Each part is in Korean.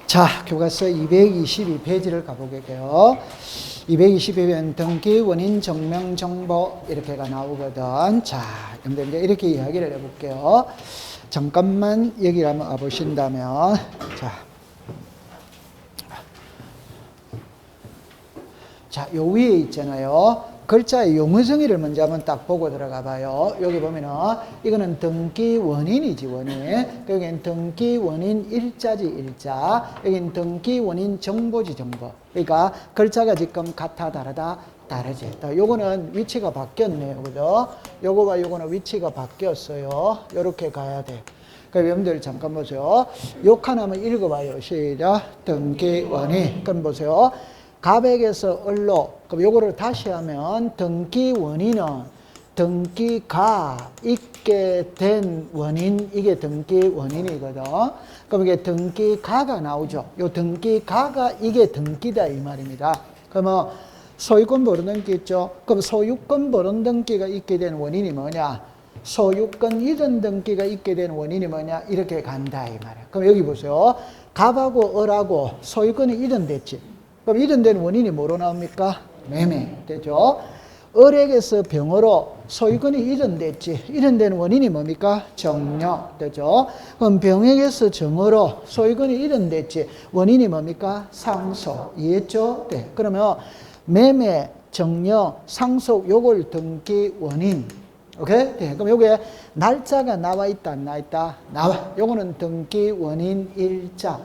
자, 교과서 222페이지를 가보게요. 222페이지는 등기, 원인, 증명, 정보 이렇게가 나오거든. 자, 여러분들 이제 이렇게 이야기를 해볼게요. 잠깐만 여기 한번 와보신다면, 자, 요 위에 있잖아요. 글자의 용어 정의를 먼저 한번 딱 보고 들어가 봐요. 여기 보면은 이거는 등기 원인이지, 원인. 여기는 등기 원인 일자지, 일자. 여기는 등기 원인 정보지, 정보. 그러니까 글자가 지금 같아, 다르다, 다르지. 요거는 위치가 바뀌었네요. 그죠? 요거와 요거는 위치가 바뀌었어요. 요렇게 가야 돼. 그럼 여러분들 잠깐 보세요. 요 칸 한번 읽어봐요. 시작. 등기 원인. 그럼 보세요. 가백에서 을로, 그럼 요거를 다시 하면 등기 원인은 등기가 있게 된 원인, 이게 등기 원인이거든. 그럼 이게 등기가가 나오죠. 요 등기가가 이게 등기다 이 말입니다. 그러면 소유권 보존 등기 있죠. 그럼 소유권 보존 등기가 있게 된 원인이 뭐냐? 소유권 이전 등기가 있게 된 원인이 뭐냐? 이렇게 간다 이 말이야. 그럼 여기 보세요. 갑하고 을하고 소유권이 이전됐지. 그럼 이전된 원인이 뭐로 나옵니까? 매매 되죠. 을에게서 병으로 소유권이 이전됐지. 이전된 원인이 뭡니까? 정려 되죠. 그럼 병에게서 정으로 소유권이 이전됐지. 원인이 뭡니까? 상속. 이해했죠? 네. 그러면 매매, 정려, 상속 요걸 등기 원인. 오케이? 네. 그럼 요게 날짜가 나와 있다, 안 나와 있다? 나와. 요거는 등기 원인 일자.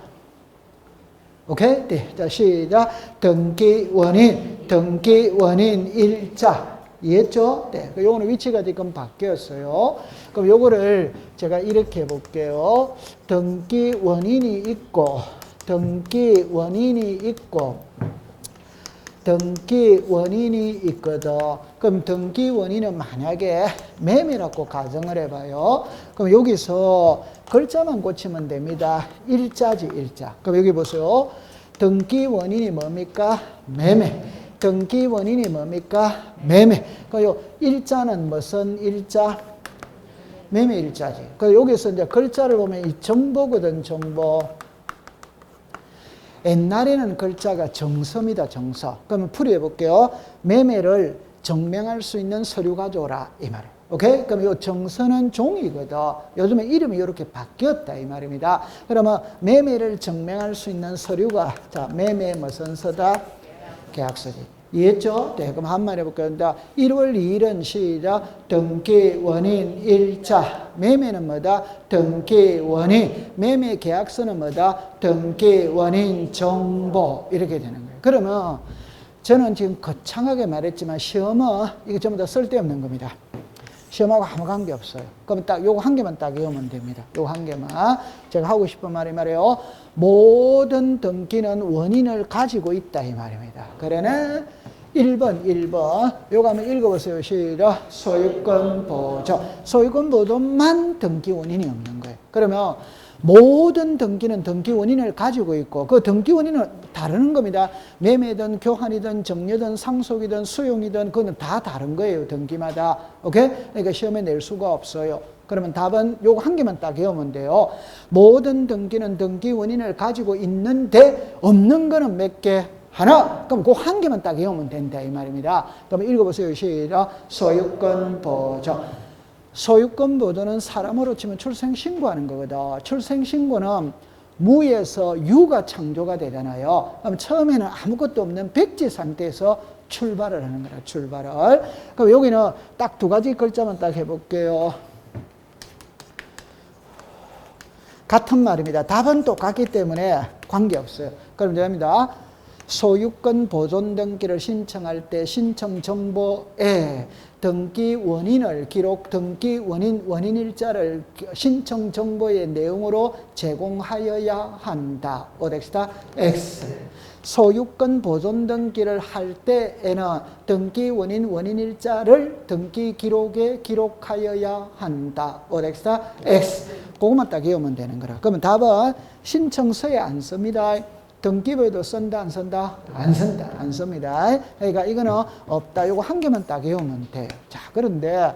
오케이? 네. 자, 시작. 등기 원인 일자. 이해했죠? 네. 요거는 위치가 지금 바뀌었어요. 그럼 요거를 제가 이렇게 해볼게요. 등기 원인이 있고, 등기 원인이 있거든. 그럼 등기 원인은 만약에 매매라고 가정을 해봐요. 그럼 여기서 글자만 고치면 됩니다. 일자지, 일자. 그럼 여기 보세요. 등기 원인이 뭡니까? 매매. 등기 원인이 뭡니까? 매매. 그럼 요 일자는 무슨 일자? 매매 일자지. 그럼 여기서 이제 글자를 보면 이 정보거든, 정보. 옛날에는 글자가 정서입니다, 정서. 그러면 풀이해 볼게요. 매매를 증명할 수 있는 서류 가져오라, 이 말이에요. 오케이? 그럼 이 정서는 종이거든. 요즘에 이름이 이렇게 바뀌었다, 이 말입니다. 그러면 매매를 증명할 수 있는 서류가, 자, 매매 무슨 서다? 계약서지. 이해했죠? 네, 그럼 한마디 해볼게요. 1월 2일은 시작. 등기 원인 일자. 매매는 뭐다? 등기 원인. 매매 계약서는 뭐다? 등기 원인 정보. 이렇게 되는 거예요. 그러면 저는 지금 거창하게 말했지만 시험은 이거 전부 다 쓸데없는 겁니다. 시험하고 아무 관계 없어요. 그럼 딱 요거 한 개만 딱 외우면 됩니다. 요거 한 개만. 제가 하고 싶은 말이 말이에요. 모든 등기는 원인을 가지고 있다 이 말입니다. 그러네 1번. 요거 한번 읽어보세요. 시작. 소유권 보존. 소유권 보존만 등기 원인이 없는 거예요. 그러면 모든 등기는 등기 원인을 가지고 있고 그 등기 원인은 다른 겁니다. 매매든 교환이든 정려든 상속이든 수용이든 그건 다 다른 거예요. 등기마다. 오케이? 그러니까 시험에 낼 수가 없어요. 그러면 답은 요거 한 개만 딱 외우면 돼요. 모든 등기는 등기 원인을 가지고 있는데 없는 거는 몇 개? 하나. 그럼 그 한 개만 딱 외우면 된다 이 말입니다. 그럼 읽어보세요. 시작. 소유권 보존. 소유권 보존은 사람으로 치면 출생신고하는 거거든. 출생신고는 무에서 유가 창조가 되잖아요. 그럼 처음에는 아무것도 없는 백지 상태에서 출발을 하는 거라, 출발을. 그럼 여기는 딱 두 가지 글자만 딱 해볼게요. 같은 말입니다. 답은 똑같기 때문에 관계없어요. 그럼 됩니다. 소유권 보존 등기를 신청할 때 신청 정보에 등기 원인을 기록, 등기 원인 일자를 신청 정보의 내용으로 제공하여야 한다. 오덱스다 X. 소유권 보존 등기를 할 때에는 등기 원인 일자를 등기 기록에 기록하여야 한다. 오덱스다 X. 그것만 딱 외우면 되는 거라. 그러면 답은 신청서에 안 씁니다. 등기부에도 쓴다, 안 쓴다? 안 쓴다, 안 씁니다. 그러니까 이거는 없다. 요거 한 개만 딱 외우면 돼요. 자, 그런데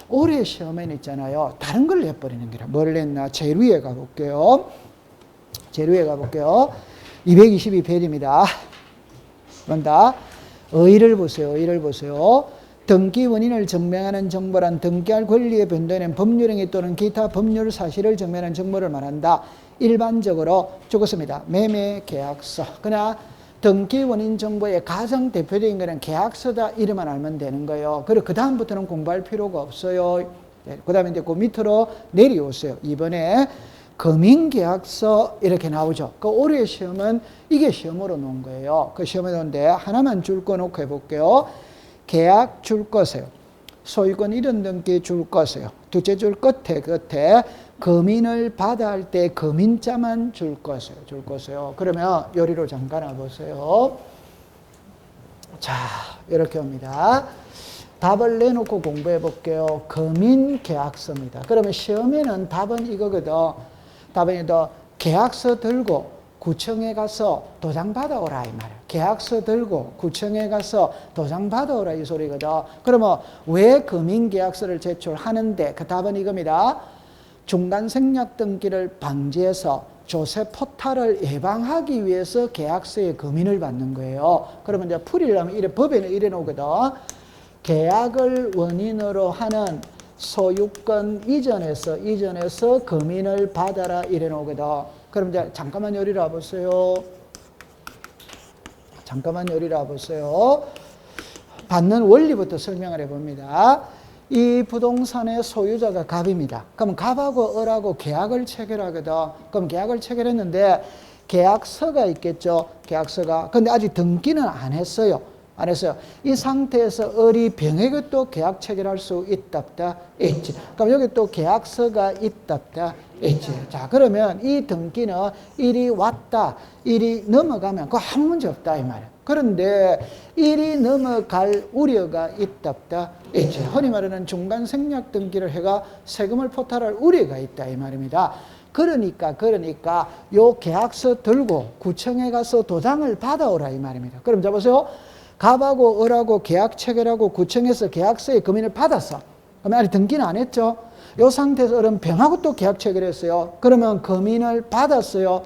올해 시험에는 있잖아요. 다른 걸 내버리는 거라. 뭘 냈나? 제일 위에 가볼게요. 재료에 가볼게요. 222페이지입니다. 그런다. 의의를 보세요. 의의를 보세요. 등기 원인을 증명하는 정보란 등기할 권리에 변동되는 법률행위 또는 기타 법률 사실을 증명하는 정보를 말한다. 일반적으로 죽었습니다. 매매 계약서. 그냥 등기 원인 정보의 가장 대표적인 것은 계약서다 이름만 알면 되는 거예요. 그리고 그 다음부터는 공부할 필요가 없어요. 네, 그 다음에 이제 그 밑으로 내려오세요. 이번에 금융계약서 이렇게 나오죠. 그 올해 시험은 이게 시험으로 놓은 거예요. 그 시험에 놓은데 하나만 줄 거 놓고 해볼게요. 계약 줄 거세요. 소유권 이전 등기 줄 거세요. 둘째 줄 끝에 금인을 받아 할 때 금인자만 줄 거세요. 줄 거세요. 그러면 요리로 잠깐 와보세요. 자, 이렇게 옵니다. 답을 내놓고 공부해 볼게요. 금인계약서입니다. 그러면 시험에는 답은 이거거든. 답은 계약서 들고 구청에 가서 도장 받아오라 이 말이야. 계약서 들고 구청에 가서 도장 받아오라 이 소리거든. 그러면 왜 금인계약서를 제출하는데 그 답은 이겁니다. 중간 생략 등기를 방지해서 조세 포탈을 예방하기 위해서 계약서에 금인을 받는 거예요. 그러면 이제 풀이려면 법에는 이래 놓거든. 계약을 원인으로 하는 소유권 이전에서 금인을 받아라 이래 놓거든. 그럼 이제 잠깐만 요리를 와보세요. 잠깐만 요리를 와보세요. 받는 원리부터 설명을 해봅니다. 이 부동산의 소유자가 갑입니다. 그럼 갑하고 을하고 계약을 체결하거든. 그럼 계약을 체결했는데 계약서가 있겠죠. 계약서가. 근데 아직 등기는 안 했어요. 안 했어요. 이 상태에서 을이 병에게 또 계약 체결할 수 있답다. 있지. 그럼 여기 또 계약서가 있답다. 있지. 자, 그러면 이 등기는 일이 왔다. 일이 넘어가면 그거 아무 문제 없다. 이 말이야. 그런데 일이 넘어갈 우려가 있답다. 있지. 흔히 말하는 중간 생략 등기를 해가 세금을 포탈할 우려가 있다. 이 말입니다. 그러니까 요 계약서 들고 구청에 가서 도장을 받아오라. 이 말입니다. 그럼 잡으세요. 갑하고 을하고 계약 체결하고 구청에서 계약서에 금인을 받았어. 그러면 아직 등기는 안 했죠. 이 상태에서 을은 병하고 또 계약 체결했어요. 그러면 금인을 받았어요.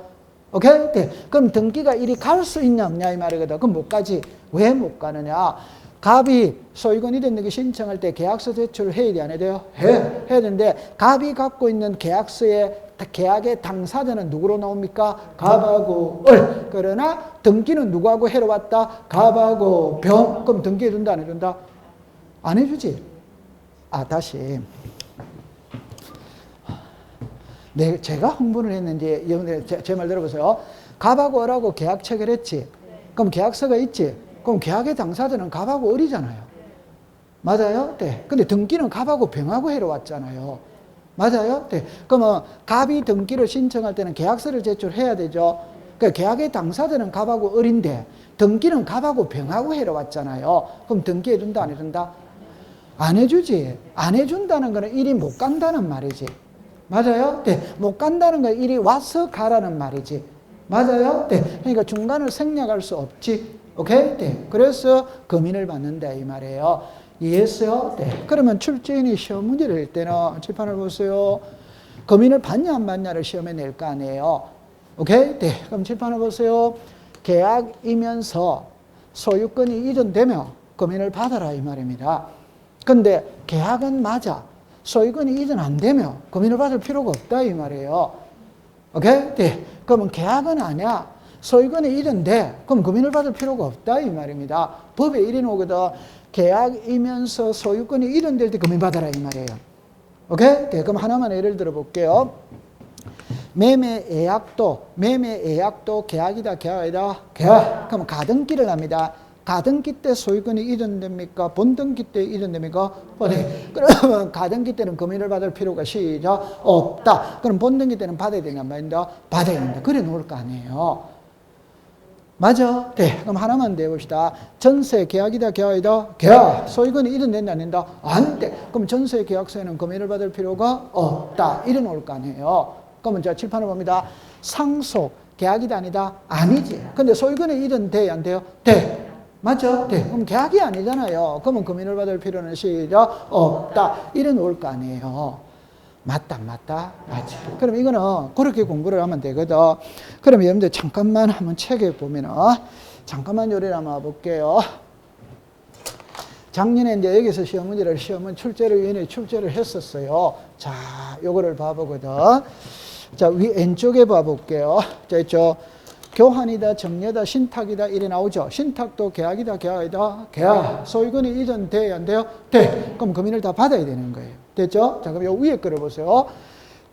오케이? 네. 그럼 등기가 이리 갈 수 있냐 없냐 이 말이거든. 그럼 못 가지. 왜 못 가느냐? 갑이 소유권 이전 등기 신청할 때 계약서 제출을 해야 돼, 안 해야 돼요? 해야 되는데 갑이 갖고 있는 계약서에 계약의 당사자는 누구로 나옵니까? 갑하고 을. 그러나 등기는 누구하고 해로 왔다? 갑하고 병. 그럼 등기해준다 안 해준다? 안 해주지. 다시. 제가 흥분을 했는지 제 말 들어보세요. 갑하고 을하고 계약 체결했지. 그럼 계약서가 있지. 그럼 계약의 당사자는 갑하고 을이잖아요. 맞아요? 네. 근데 등기는 갑하고 병하고 해로 왔잖아요. 맞아요? 네. 그러면 갑이 등기를 신청할 때는 계약서를 제출해야 되죠. 그러니까 계약의 당사자는 갑하고 을인데 등기는 갑하고 병하고 해로 왔잖아요. 그럼 등기해준다 안 해준다? 안 해주지. 안 해준다는 거는 일이 못 간다는 말이지. 맞아요? 네. 못 간다는 건 일이 와서 가라는 말이지. 맞아요? 네. 그러니까 중간을 생략할 수 없지. 오케이? 네. 그래서 금인을 받는다 이 말이에요. 이해했어요? 네. 그러면 출제인이 시험 문제를 낼 때는 칠판을 보세요. 금인을 받냐 안 받냐를 시험에 낼 거 아니에요. 오케이? 네. 그럼 칠판을 보세요. 계약이면서 소유권이 이전되면 금인을 받아라 이 말입니다. 근데 계약은 맞아. 소유권이 이전 안 되면 금인을 받을 필요가 없다 이 말이에요. 오케이? 네. 그러면 계약은 아니야. 소유권이 이전돼. 그럼 금인을 받을 필요가 없다 이 말입니다. 법에 이래 놓거든. 계약이면서 소유권이 이전될 때 금인 받아라 이 말이에요. 오케이? 네. 그럼 하나만 예를 들어 볼게요. 매매예약도 계약이다 계약이다 계약. 그럼 가등기를 합니다. 가등기 때 소유권이 이전됩니까? 본등기 때 이전됩니까? 네. 그러면 가등기 때는 금인을 받을 필요가 시작 없다. 그럼 본등기 때는 받아야 되냐 말인다? 받아야 된다. 그래 놓을 거 아니에요. 맞아? 네. 그럼 하나만 내봅시다. 전세 계약이다 계약이다 계약. 소유권이 이전된다 안 된다? 안 돼. 그럼 전세 계약서에는 금인을 받을 필요가 없다. 이래 놓을 거 아니에요. 그러면 제가 칠판을 봅니다. 상속 계약이다 아니다? 아니지. 근데 소유권이 이전돼야 안 돼요? 돼. 맞죠? 네. 그럼 계약이 아니잖아요. 그러면 금인을 받을 필요는 시작 없다. 이래 놓을 거 아니에요. 맞다, 맞다, 맞지. 그럼 이거는 그렇게 공부를 하면 되거든. 그럼 여러분들 잠깐만 한번 책에 보면은, 잠깐만 요리를 한번 와볼게요. 작년에 이제 여기서 시험 문제를 시험은 출제를 위원회 출제를 했었어요. 자, 요거를 봐보거든. 자, 왼쪽에 봐볼게요. 자, 있죠. 교환이다, 정례다, 신탁이다 이래 나오죠. 신탁도 계약이다, 계약이다, 계약. 소유권이 이전돼야 안 돼요? 돼. 그럼 금인을 다 받아야 되는 거예요. 됐죠? 자, 그럼 요 위에 거를 보세요.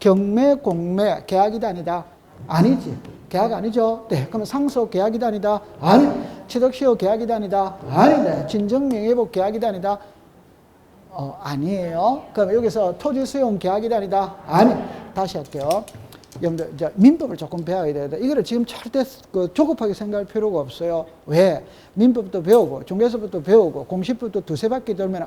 경매, 공매, 계약이다, 아니다? 아니지. 계약 아니죠? 네. 그러면 상속 계약이다, 아니다? 아니. 취득시효 계약이다, 아니다? 아니다. 진정명예복 계약이다, 아니다? 아니에요. 그럼 여기서 토지 수용 계약이다, 아니다? 아니. 다시 할게요. 여러분들, 이제 민법을 조금 배워야 돼요. 이거를 지금 절대 조급하게 생각할 필요가 없어요. 왜? 민법도 배우고, 중개서부터 배우고, 공시법도 두세 바퀴 돌면,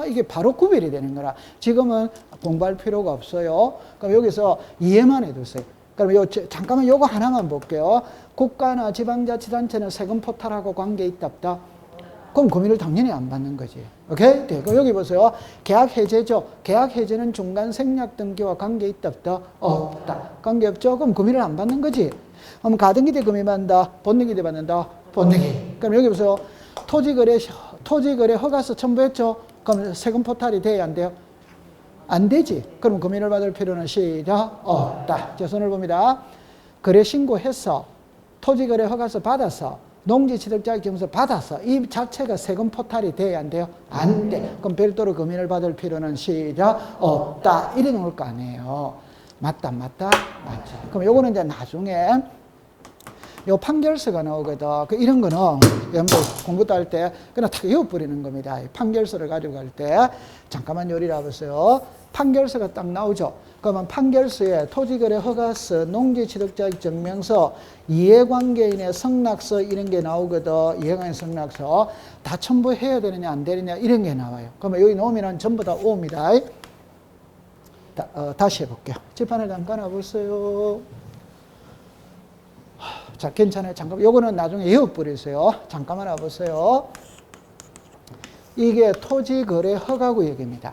이게 바로 구별이 되는 거라. 지금은 공부할 필요가 없어요. 그럼 여기서 이해만 해두세요. 그럼 잠깐만 요거 하나만 볼게요. 국가나 지방자치단체는 세금 포탈하고 관계 있다, 없다? 그럼 금인을 당연히 안 받는 거지. 오케이? 네. 그럼 여기 보세요. 계약 해제죠. 계약 해제는 중간 생략 등기와 관계 있다, 없다? 없다. 관계 없죠? 그럼 금인을 안 받는 거지. 그럼 가등기대 금인 받는다? 본등기대 받는다? 본등기. 그럼 여기 보세요. 토지거래 허가서 첨부했죠? 그럼 세금 포탈이 돼야 안 돼요? 안 되지. 그럼 금인을 받을 필요는 시작 없다. 제 손을 봅니다. 거래 신고해서 토지거래 허가서 받아서 농지취득자격증서 받아서 이 자체가 세금 포탈이 돼야 안 돼요? 안 돼. 그럼 별도로 금인을 받을 필요는 시작 없다. 이래 놓을 거 아니에요. 맞다, 맞다, 맞지. 그럼 요거는 이제 나중에 요 판결서가 나오거든. 이런 거는 여러분들 공부 할 때 그냥 다 외워버리는 겁니다. 판결서를 가지고 갈 때 잠깐만 요리를 해보세요. 판결서가 딱 나오죠. 그러면 판결서에 토지거래 허가서, 농지취득자격 증명서, 이해관계인의 성락서 이런 게 나오거든. 이해관계인 성락서 다 첨부해야 되느냐 안 되느냐 이런 게 나와요. 그러면 여기 놓으면 전부 다 옵니다. 다시 해볼게요. 집안을 잠깐 와보세요. 자, 괜찮아요. 잠깐, 요거는 나중에 외워버리세요. 잠깐만 와보세요. 이게 토지거래 허가구역입니다.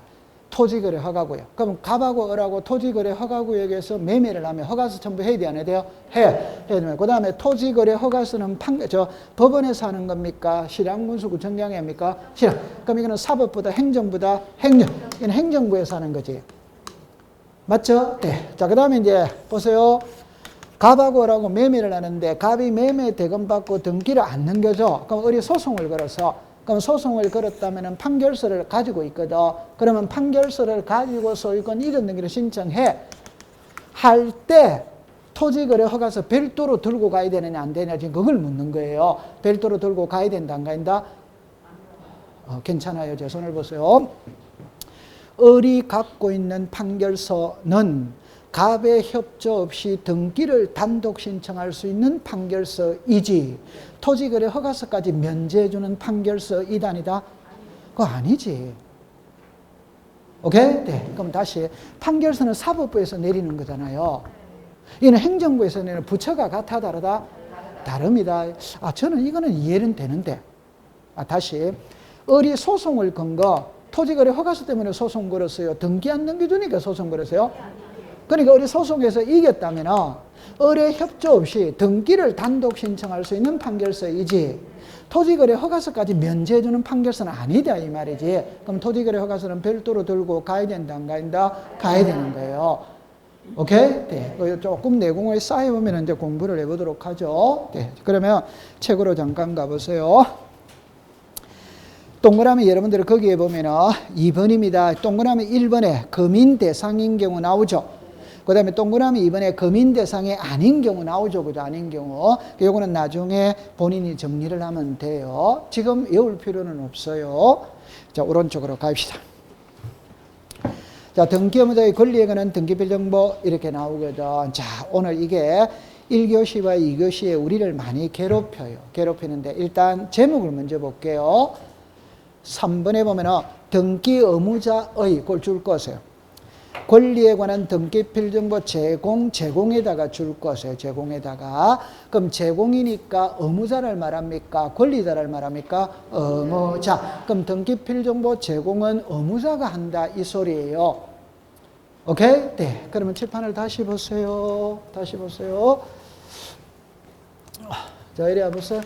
토지거래 허가구역. 그럼 갑하고 을하고 토지거래 허가구역에서 매매를 하면 허가서 첨부해야 돼, 안 해야 돼요? 해야 되면. 그 다음에 토지거래 허가서는 법원에서 하는 겁니까? 실양군수구청장이 합니까? 실양. 그럼 이거는 사법부다, 행정부다, 이건 행정부에서 하는 거지. 맞죠? 네. 자, 그 다음에 이제 보세요. 갑하고 을하고 매매를 하는데 갑이 매매 대금 받고 등기를 안 넘겨줘. 그럼 을이 소송을 걸어서 그럼 소송을 걸었다면 판결서를 가지고 있거든. 그러면 판결서를 가지고 소유권 이전 등기를 신청해. 할 때 토지거래 허가서 별도로 들고 가야 되느냐 안 되느냐 지금 그걸 묻는 거예요. 별도로 들고 가야 된다 안 가야 괜찮아요. 제 손을 보세요. 을이 갖고 있는 판결서는 갑의 협조 없이 등기를 단독 신청할 수 있는 판결서이지 토지거래 허가서까지 면제해주는 판결서이다 아니다? 그거 아니지. 오케이? 네. 그럼 다시 판결서는 사법부에서 내리는 거잖아요. 이는 행정부에서 내는 부처가 같아 다르다? 다릅니다. 저는 이거는 이해는 되는데 다시 을이 소송을 건 거 토지거래 허가서 때문에 소송 걸었어요. 등기 안 넘겨주니까 소송 걸었어요. 그러니까 을이 소송에서 이겼다면 을의 협조 없이 등기를 단독 신청할 수 있는 판결서이지 토지거래 허가서까지 면제해주는 판결서는 아니다 이 말이지. 그럼 토지거래 허가서는 별도로 들고 가야 된다 안 가야 된다? 가야 되는 거예요. 오케이? 네. 조금 내공을 쌓여보면 이제 공부를 해보도록 하죠. 네. 그러면 책으로 잠깐 가보세요. 동그라미 여러분들 거기에 보면 2번입니다. 동그라미 1번에 금인 대상인 경우 나오죠. 그 다음에 동그라미 2번에 금인 대상이 아닌 경우 나오죠. 그죠? 아닌 경우. 요거는 나중에 본인이 정리를 하면 돼요. 지금 외울 필요는 없어요. 자, 오른쪽으로 갑시다. 자, 등기 의무자의 권리에 관한 등기별 정보 이렇게 나오거든. 자, 오늘 이게 1교시와 2교시에 우리를 많이 괴롭혀요. 괴롭히는데 일단 제목을 먼저 볼게요. 3번에 보면은 등기 의무자의 그걸 줄 거세요. 권리에 관한 등기필 정보 제공에다가 줄 것이에요. 제공에다가. 그럼 제공이니까 의무자를 말합니까? 권리자를 말합니까? 의무자. 그럼 등기필 정보 제공은 의무자가 한다 이 소리예요. 오케이? 네. 그러면 칠판을 다시 보세요. 다시 보세요. 자, 이리 와보세요.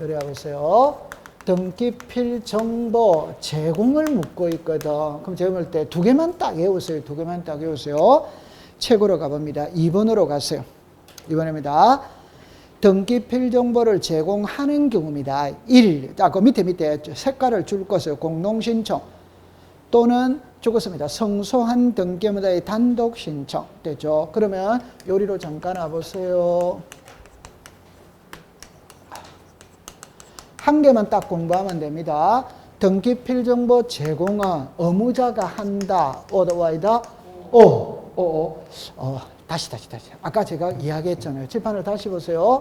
이리 와보세요. 등기필 정보 제공을 묻고 있거든. 그럼 제공할 때 두 개만 딱 외우세요. 두 개만 딱 외우세요. 책으로 가봅니다. 2번으로 가세요. 2번입니다. 등기필 정보를 제공하는 경우입니다. 1. 그 밑에 색깔을 줄 것을 공동신청 또는 죽었습니다. 성소한 등기의무자의 단독 신청 되죠. 그러면 요리로 잠깐 와보세요. 한 개만 딱 공부하면 됩니다. 등기필 정보 제공은 의무자가 한다. 오더와이다. 다시. 아까 제가 이야기했잖아요. 칠판을 다시 보세요.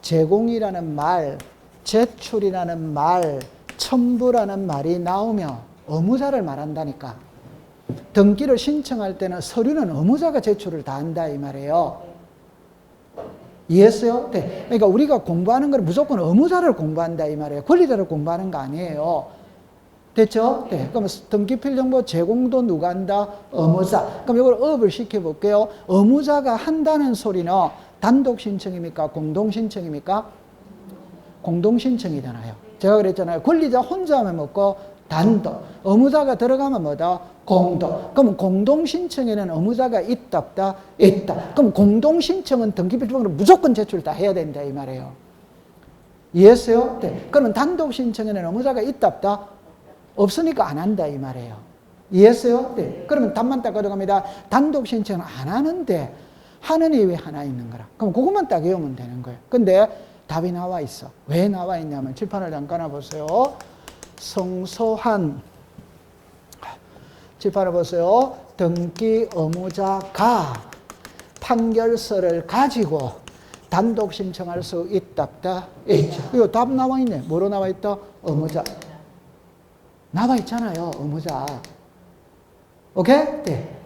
제공이라는 말, 제출이라는 말, 첨부라는 말이 나오면 의무자를 말한다니까. 등기를 신청할 때는 서류는 의무자가 제출을 다 한다 이 말이에요. 이해했어요? 네. 그러니까 우리가 공부하는 건 무조건 의무자를 공부한다 이 말이에요. 권리자를 공부하는 거 아니에요. 됐죠? 네. 그럼 등기필 정보 제공도 누가 한다? 의무자. 그럼 이걸 업을 시켜볼게요. 의무자가 한다는 소리는 단독 신청입니까? 공동 신청입니까? 공동 신청이잖아요. 제가 그랬잖아요. 권리자 혼자 하면 뭐고? 단독. 의무자가 들어가면 뭐다? 공동. 그럼 공동 신청에는 의무자가 있다 없다? 있다. 그럼 공동 신청은 등기필 정보를 무조건 제출 다 해야 된다 이 말이에요. 이해했어요? 네. 그러면 단독 신청에는 의무자가 있다 없다? 없으니까 안 한다 이 말이에요. 이해했어요? 네. 그러면 답만 딱 가져갑니다. 단독 신청은 안 하는데 하는 이유에 하나 있는 거라. 그럼 그것만 딱 외우면 되는 거예요. 근데 답이 나와 있어. 왜 나와 있냐면 칠판을 잠깐 보세요. 성소한 칠판을 보세요. 등기 의무자가 판결서를 가지고 단독 신청할 수 있다 없다? 있죠. 이거 답 나와 있네. 뭐로 나와 있다? 의무자. 나와 있잖아요. 의무자. 오케이? 네.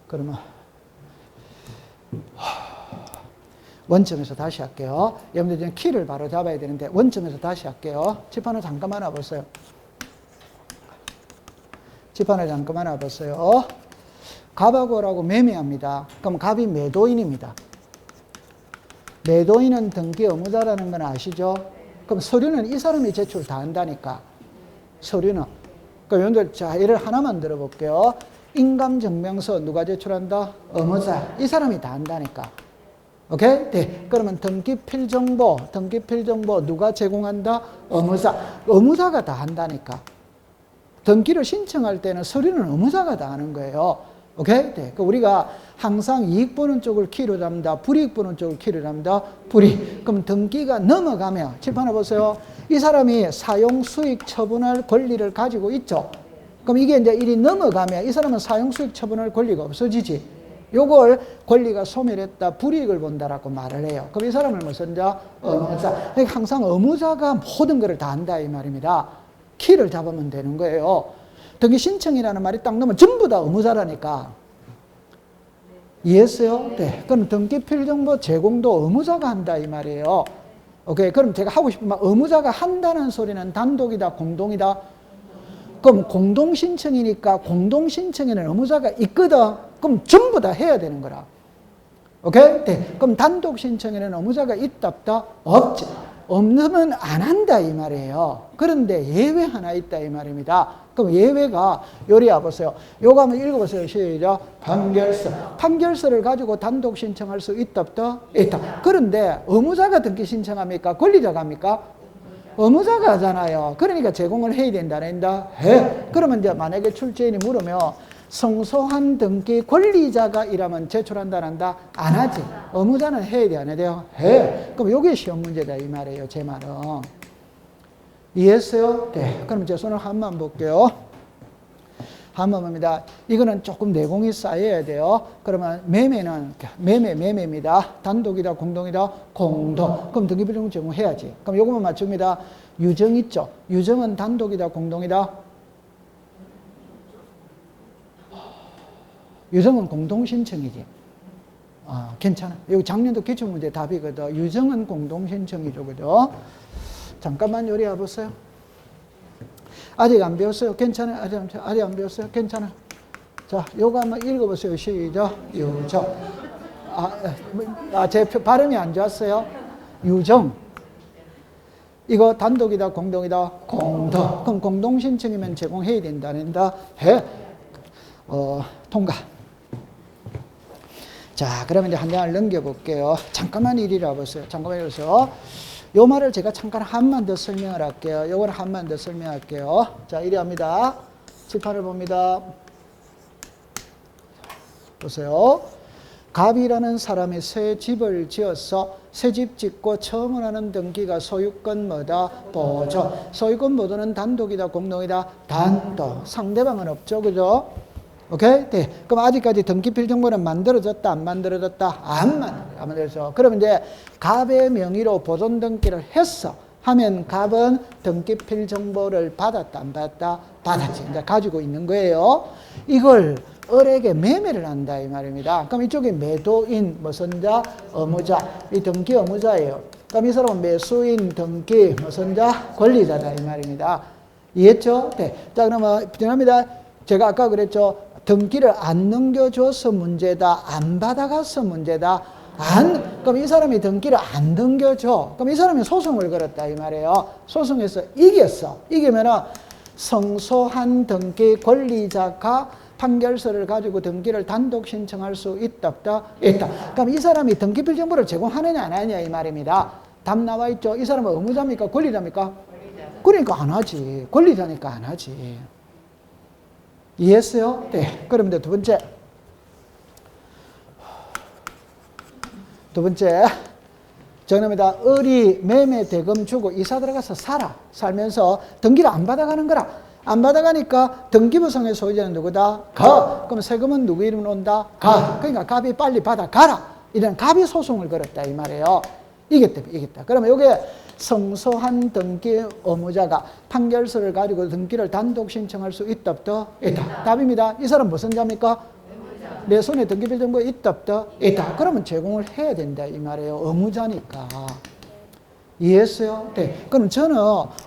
그러면 원점에서 다시 할게요. 여러분들 키를 바로 잡아야 되는데 원점에서 다시 할게요. 칠판을 잠깐만 와보세요. 칠판을 잠깐만 와보세요. 갑하고라고 매매합니다. 그럼 갑이 매도인입니다. 매도인은 등기 의무자라는 건 아시죠? 그럼 서류는 이 사람이 제출 다 한다니까. 서류는. 그럼 여러분들 자 예를 하나만 들어볼게요. 인감증명서 누가 제출한다? 의무자. 이 사람이 다 한다니까. 오케이? 네. 그러면 등기필 정보 누가 제공한다? 의무자. 의무자가 다 한다니까. 등기를 신청할 때는 서류는 의무자가 다 하는 거예요. 오케이? 네. 우리가 항상 이익 보는 쪽을 키로 잡는다. 불이익 보는 쪽을 키로 잡는다. 불이익. 그럼 등기가 넘어가면, 칠판을 보세요. 이 사람이 사용 수익 처분할 권리를 가지고 있죠. 그럼 이게 이제 일이 넘어가면 이 사람은 사용 수익 처분할 권리가 없어지지. 요걸 권리가 소멸했다, 불이익을 본다라고 말을 해요. 그럼 이 사람을 무슨 자? 의무자. 그러니까 항상 의무자가 모든 것을 다 한다 이 말입니다. 키를 잡으면 되는 거예요. 등기 신청이라는 말이 딱 넣으면 전부 다 의무자라니까. 이해했어요? 네. 그럼 등기필 정보 제공도 의무자가 한다 이 말이에요. 오케이. 그럼 제가 하고 싶은 말, 의무자가 한다는 소리는 단독이다, 공동이다? 그럼 공동 신청이니까 공동 신청에는 의무자가 있거든. 그럼 전부 다 해야 되는 거라. 오케이? 네. 그럼 단독 신청에는 의무자가 있다 없다? 없지. 없으면 안 한다 이 말이에요. 그런데 예외 하나 있다 이 말입니다. 그럼 예외가 요리 와보세요. 요거 한번 읽어보세요. 시작. 판결서를 가지고 단독 신청할 수 있다 없다? 있다. 그런데 의무자가 등기 신청합니까? 권리자가 합니까? 의무자가 하잖아요. 그러니까 제공을 해야 된다, 안 한다? 해. 그러면 이제 만약에 출제인이 물으면 성소한 등기 권리자가 이라면 제출한다, 안 한다? 안 하지. 의무자는 해야 돼, 안 해야 돼요? 해. 그럼 이게 시험 문제다, 이 말이에요, 제 말은. 이해했어요? 네. 그럼 제 손을 한 번 볼게요. 한 번 봅니다. 이거는 조금 내공이 쌓여야 돼요. 그러면 매매입니다. 단독이다, 공동이다? 공동. 그럼 등기부정 제공해야지. 그럼 요것만 맞춥니다. 유정 있죠? 유정은 단독이다, 공동이다? 유정은 공동신청이지. 괜찮아. 여기 작년도 기출문제 답이거든. 유정은 공동신청이죠. 그죠? 잠깐만 요리 와보세요. 아직 안 배웠어요? 괜찮아요? 아직 안 배웠어요? 괜찮아요? 자, 요거 한번 읽어보세요. 시작. 유정. 제 발음이 안 좋았어요? 유정. 이거 단독이다, 공동이다? 공동. 그럼 공동 신청이면 제공해야 된다, 안 된다? 해. 통과. 자, 그러면 이제 한 장을 넘겨볼게요. 잠깐만 이리라 보세요. 잠깐만 이러세요. 요 말을 제가 잠깐 한번 더 설명을 할게요. 요걸 한번 더 설명할게요. 자, 이리 합니다. 칠판을 봅니다. 보세요. 갑이라는 사람이 새 집을 지어서 새 집 짓고 처음을 하는 등기가 소유권 뭐다? 보조. 소유권 보조는 단독이다, 공동이다? 단독. 상대방은 없죠, 그죠? 오케이? 네. 그럼 아직까지 등기필 정보는 만들어졌다, 안 만들어졌다? 안 만들어졌어. 그러면 이제 갑의 명의로 보존 등기를 했어. 하면 갑은 등기필 정보를 받았다, 안 받았다? 받았지. 이제 가지고 있는 거예요. 이걸 을에게 매매를 한다 이 말입니다. 그럼 이쪽에 매도인, 무슨 자? 의무자. 이 등기 의무자예요. 그럼 이 사람은 매수인, 등기, 무슨 자? 권리자다 이 말입니다. 이해했죠? 네. 자, 그러면 비전합니다. 제가 아까 그랬죠. 등기를 안 넘겨줘서 문제다, 안 받아가서 문제다. 그럼 이 사람이 등기를 안 넘겨줘. 그럼 이 사람이 소송을 걸었다 이 말이에요. 소송에서 이겼어. 이기면은 성소한 등기 권리자가 판결서를 가지고 등기를 단독 신청할 수 있다, 없다? 있다. 그럼 이 사람이 등기필 정보를 제공하느냐, 안 하느냐, 이 말입니다. 답 나와 있죠? 이 사람은 의무자입니까? 권리자입니까? 그러니까 안 하지. 권리자니까 안 하지. 이해했어요? 네. 그럼 이제 두 번째. 저놈에다 을이 매매 대금 주고 이사 들어가서 살아. 살면서 등기를 안 받아가는 거라. 안 받아가니까 등기부상의 소유자는 누구다? 가. 그럼 세금은 누구 이름으로 온다? 가. 그러니까 갑이 빨리 받아가라. 이런 갑이 소송을 걸었다 이 말이에요. 이겼다. 그러면 이게 성소한 등기 의무자가 판결서를 가지고 등기를 단독 신청할 수 있다, 없다? 있다. 답입니다. 이 사람 무슨 자입니까? 내 손에 등기필 정보 있다, 없다? 있다. 그러면 제공을 해야 된다 이 말이에요. 의무자니까. 이해했어요? 네. 그럼 저는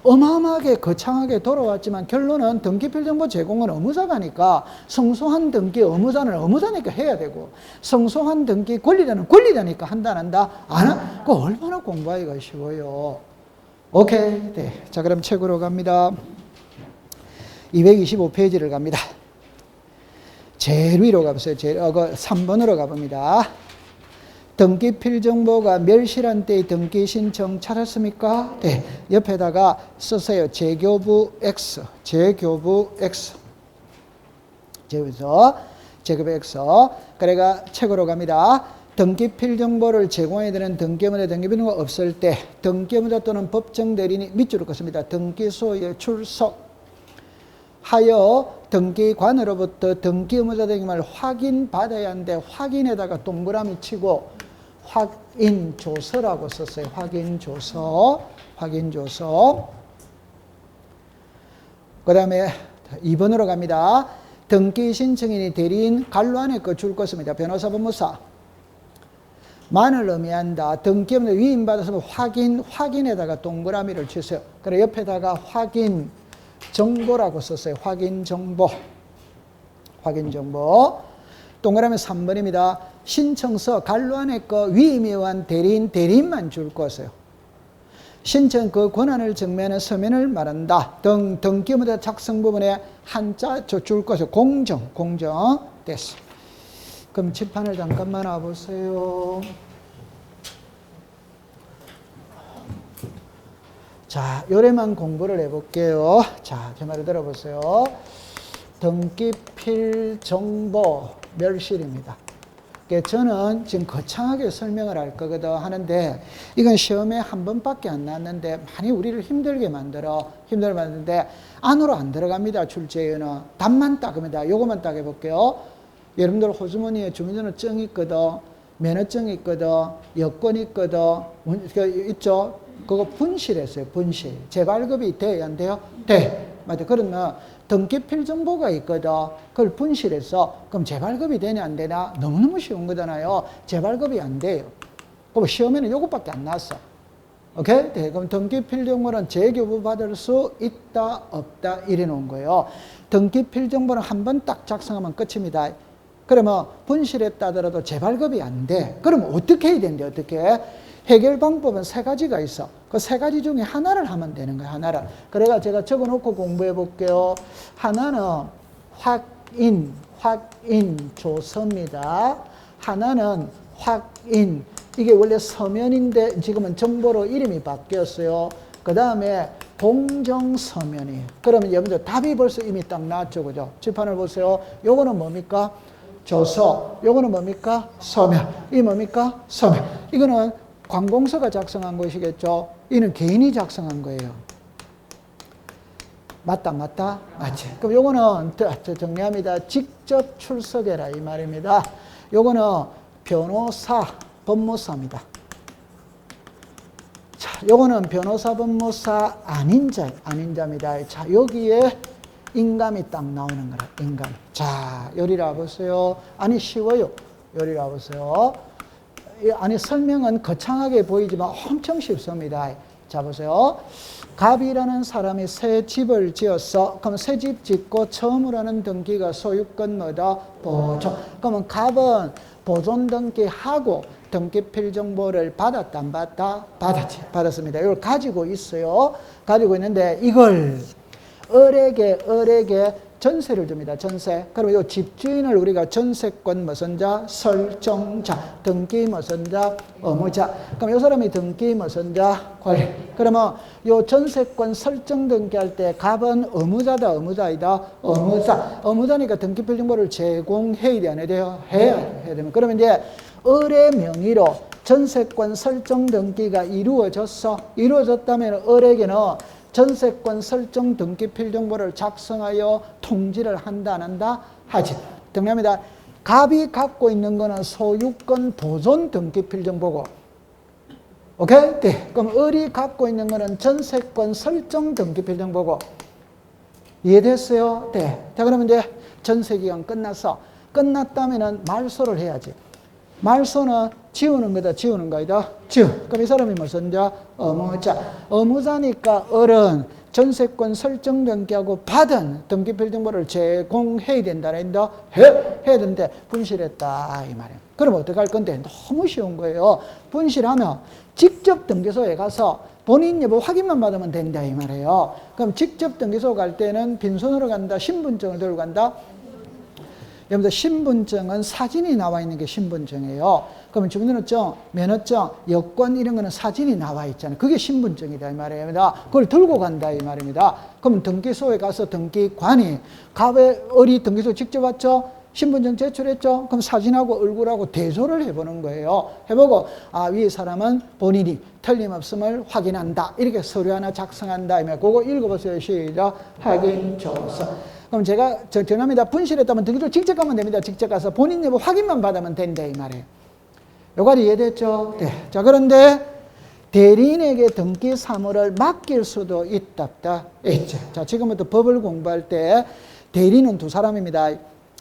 어마어마하게 거창하게 돌아왔지만 결론은 등기필 정보 제공은 의무자가니까 성소한 등기 의무자는 의무자니까 해야 되고 성소한 등기 권리자는 권리자니까 한다, 안 한다? 안 한다? 그거 얼마나 공부하기가 쉬워요. 오케이. 네. 자, 그럼 책으로 갑니다. 225페이지를 갑니다. 제일 위로 가보세요. 3번으로 가봅니다. 등기필 정보가 멸실한 때의 등기 신청 찾았습니까? 네. 옆에다가 쓰세요. 재교부 X. 재교부 X. 제급 X. 그래가 책으로 갑니다. 등기필 정보를 제공해야 되는 등기의무자, 등기필 정보가 없을 때 등기의무자 또는 법정 대리인이 밑줄을 긋습니다. 등기소에 출석. 하여 등기관으로부터 등기의무자 등임을 확인받아야 하는데 확인에다가 동그라미 치고 확인조서라고 썼어요. 확인조서. 그 다음에 2번으로 갑니다. 등기 신청인이 대리인 갈로 안에 거 줄 것입니다. 변호사, 법무사. 만을 의미한다. 등기의무자 위임받았으면 확인에다가 동그라미를 치세요. 그래 옆에다가 확인 정보라고 썼어요. 확인 정보. 동그라미 3번입니다. 신청서 갈로 안에 거 위임에 의한 대리인만 줄 것이에요. 신청 그 권한을 증명하는 서면을 말한다. 등기의무자 작성 부분에 한자 줄 것이에요. 공정 됐어. 그럼 칠판을 잠깐만 와보세요. 자, 요래만 공부를 해볼게요. 자, 제 말을 들어보세요. 등기필 정보 멸실입니다. 저는 지금 거창하게 설명을 할 거거든 하는데 이건 시험에 한 번밖에 안 나왔는데 많이 우리를 힘들게 만드는데 안으로 안 들어갑니다. 출제에는 답만 닦습니다. 요것만 딱 해볼게요. 여러분들 호주머니에 주민등록증 있거든, 면허증 있거든, 여권 있거든, 있죠? 그거 분실했어요. 분실. 재발급이 돼야 안 돼요? 돼. 맞아. 그러면 등기필 정보가 있거든. 그걸 분실해서 그럼 재발급이 되냐 안 되냐? 너무너무 쉬운 거잖아요. 재발급이 안 돼요. 그럼 시험에는 이것밖에 안 나왔어. 오케이? 네, 그럼 등기 필정보는 재교부 받을 수 있다, 없다, 이래 놓은 거예요. 등기 필정보는 한 번 딱 작성하면 끝입니다. 그러면 분실했다 하더라도 재발급이 안 돼. 그럼 어떻게 해야 되는데, 어떻게? 해결 방법은 세 가지가 있어. 그 세 가지 중에 하나를 하면 되는 거예요, 하나를. 그래가 제가 적어 놓고 공부해 볼게요. 하나는 확인 조서입니다. 하나는 확인. 이게 원래 서면인데 지금은 정보로 이름이 바뀌었어요. 그 다음에 공정서면이에요. 그러면 여러분들 답이 벌써 이미 딱 나왔죠, 그죠? 칠판을 보세요. 요거는 뭡니까? 조서. 요거는 뭡니까? 서면. 이 뭡니까? 서면. 이거는 관공서가 작성한 것이겠죠. 이는 개인이 작성한 거예요. 맞다, 맞다? 맞지? 그럼 요거는 정리합니다. 직접 출석해라 이 말입니다. 요거는 변호사, 법무사입니다. 자, 요거는 변호사, 법무사 아닌 자입니다. 자, 여기에 인감이 딱 나오는 거라, 인감. 자, 요리라 보세요. 아니, 쉬워요. 요리라 보세요. 아니, 설명은 거창하게 보이지만 엄청 쉽습니다. 자, 보세요. 갑이라는 사람이 새 집을 지었어. 그럼 새 집 짓고 처음으로 하는 등기가 소유권 뭐다? 보존. 그러면 갑은 보존 등기하고 등기 필정보를 받았다, 안 받았다? 받았지. 받았습니다. 이걸 가지고 있어요. 가지고 있는데 이걸 을에게 전세를 줍니다. 전세. 그럼 이 집주인을 우리가 전세권 무슨 자? 설정자. 등기 무슨 자? 의무자. 그럼 이 사람이 등기 무슨 자? 관리. 그러면 이 전세권 설정 등기할 때 갑은 의무자다, 의무자이다? 의무자. 의무자니까 등기 필정보를 제공해야 돼, 안 해야 돼요? 해야 되면. 그러면 이제 을의 명의로 전세권 설정 등기가 이루어졌어. 이루어졌다면 을에게는 전세권 설정 등기 필정보를 작성하여 통지를 한다, 안 한다? 하지. 정리합니다. 갑이 갖고 있는 거는 소유권 보존 등기 필정보고. 오케이? 네. 그럼 을이 갖고 있는 거는 전세권 설정 등기 필정보고. 이해됐어요? 네. 자, 그러면 이제 전세기간 끝났어. 끝났다면은 말소를 해야지. 말소는 지우는 거다, 지우는 거이다? 지우. 그럼 이 사람이 무슨 자? 의무자. 의무자니까 을은 전세권 설정 등기하고 받은 등기 필정보를 제공해야 된다, 된다? 해야 되는데 분실했다, 이 말이에요. 그럼 어떻게 할 건데? 너무 쉬운 거예요. 분실하면 직접 등기소에 가서 본인 여부 확인만 받으면 된다, 이 말이에요. 그럼 직접 등기소 갈 때는 빈손으로 간다, 신분증을 들고 간다? 여러분들 신분증은 사진이 나와 있는 게 신분증이에요. 그러면 주민등록증, 면허증, 여권 이런 거는 사진이 나와 있잖아요. 그게 신분증이다 이 말입니다. 그걸 들고 간다 이 말입니다. 그러면 등기소에 가서 등기관이 갑의 을이 등기소 직접 왔죠? 신분증 제출했죠? 그럼 사진하고 얼굴하고 대조를 해보는 거예요. 해보고 위 사람은 본인이 틀림없음을 확인한다. 이렇게 서류 하나 작성한다. 그거 읽어보세요. 시작. 확인 조서. 그럼 제가 전합니다. 분실했다면 등기소 직접 가면 됩니다. 직접 가서 본인 여부 확인만 받으면 된다 이 말이에요. 요까지 이해됐죠? 네. 자, 그런데 대리인에게 등기 사무를 맡길 수도 있다. 있죠. 자, 지금부터 법을 공부할 때 대리는 두 사람입니다.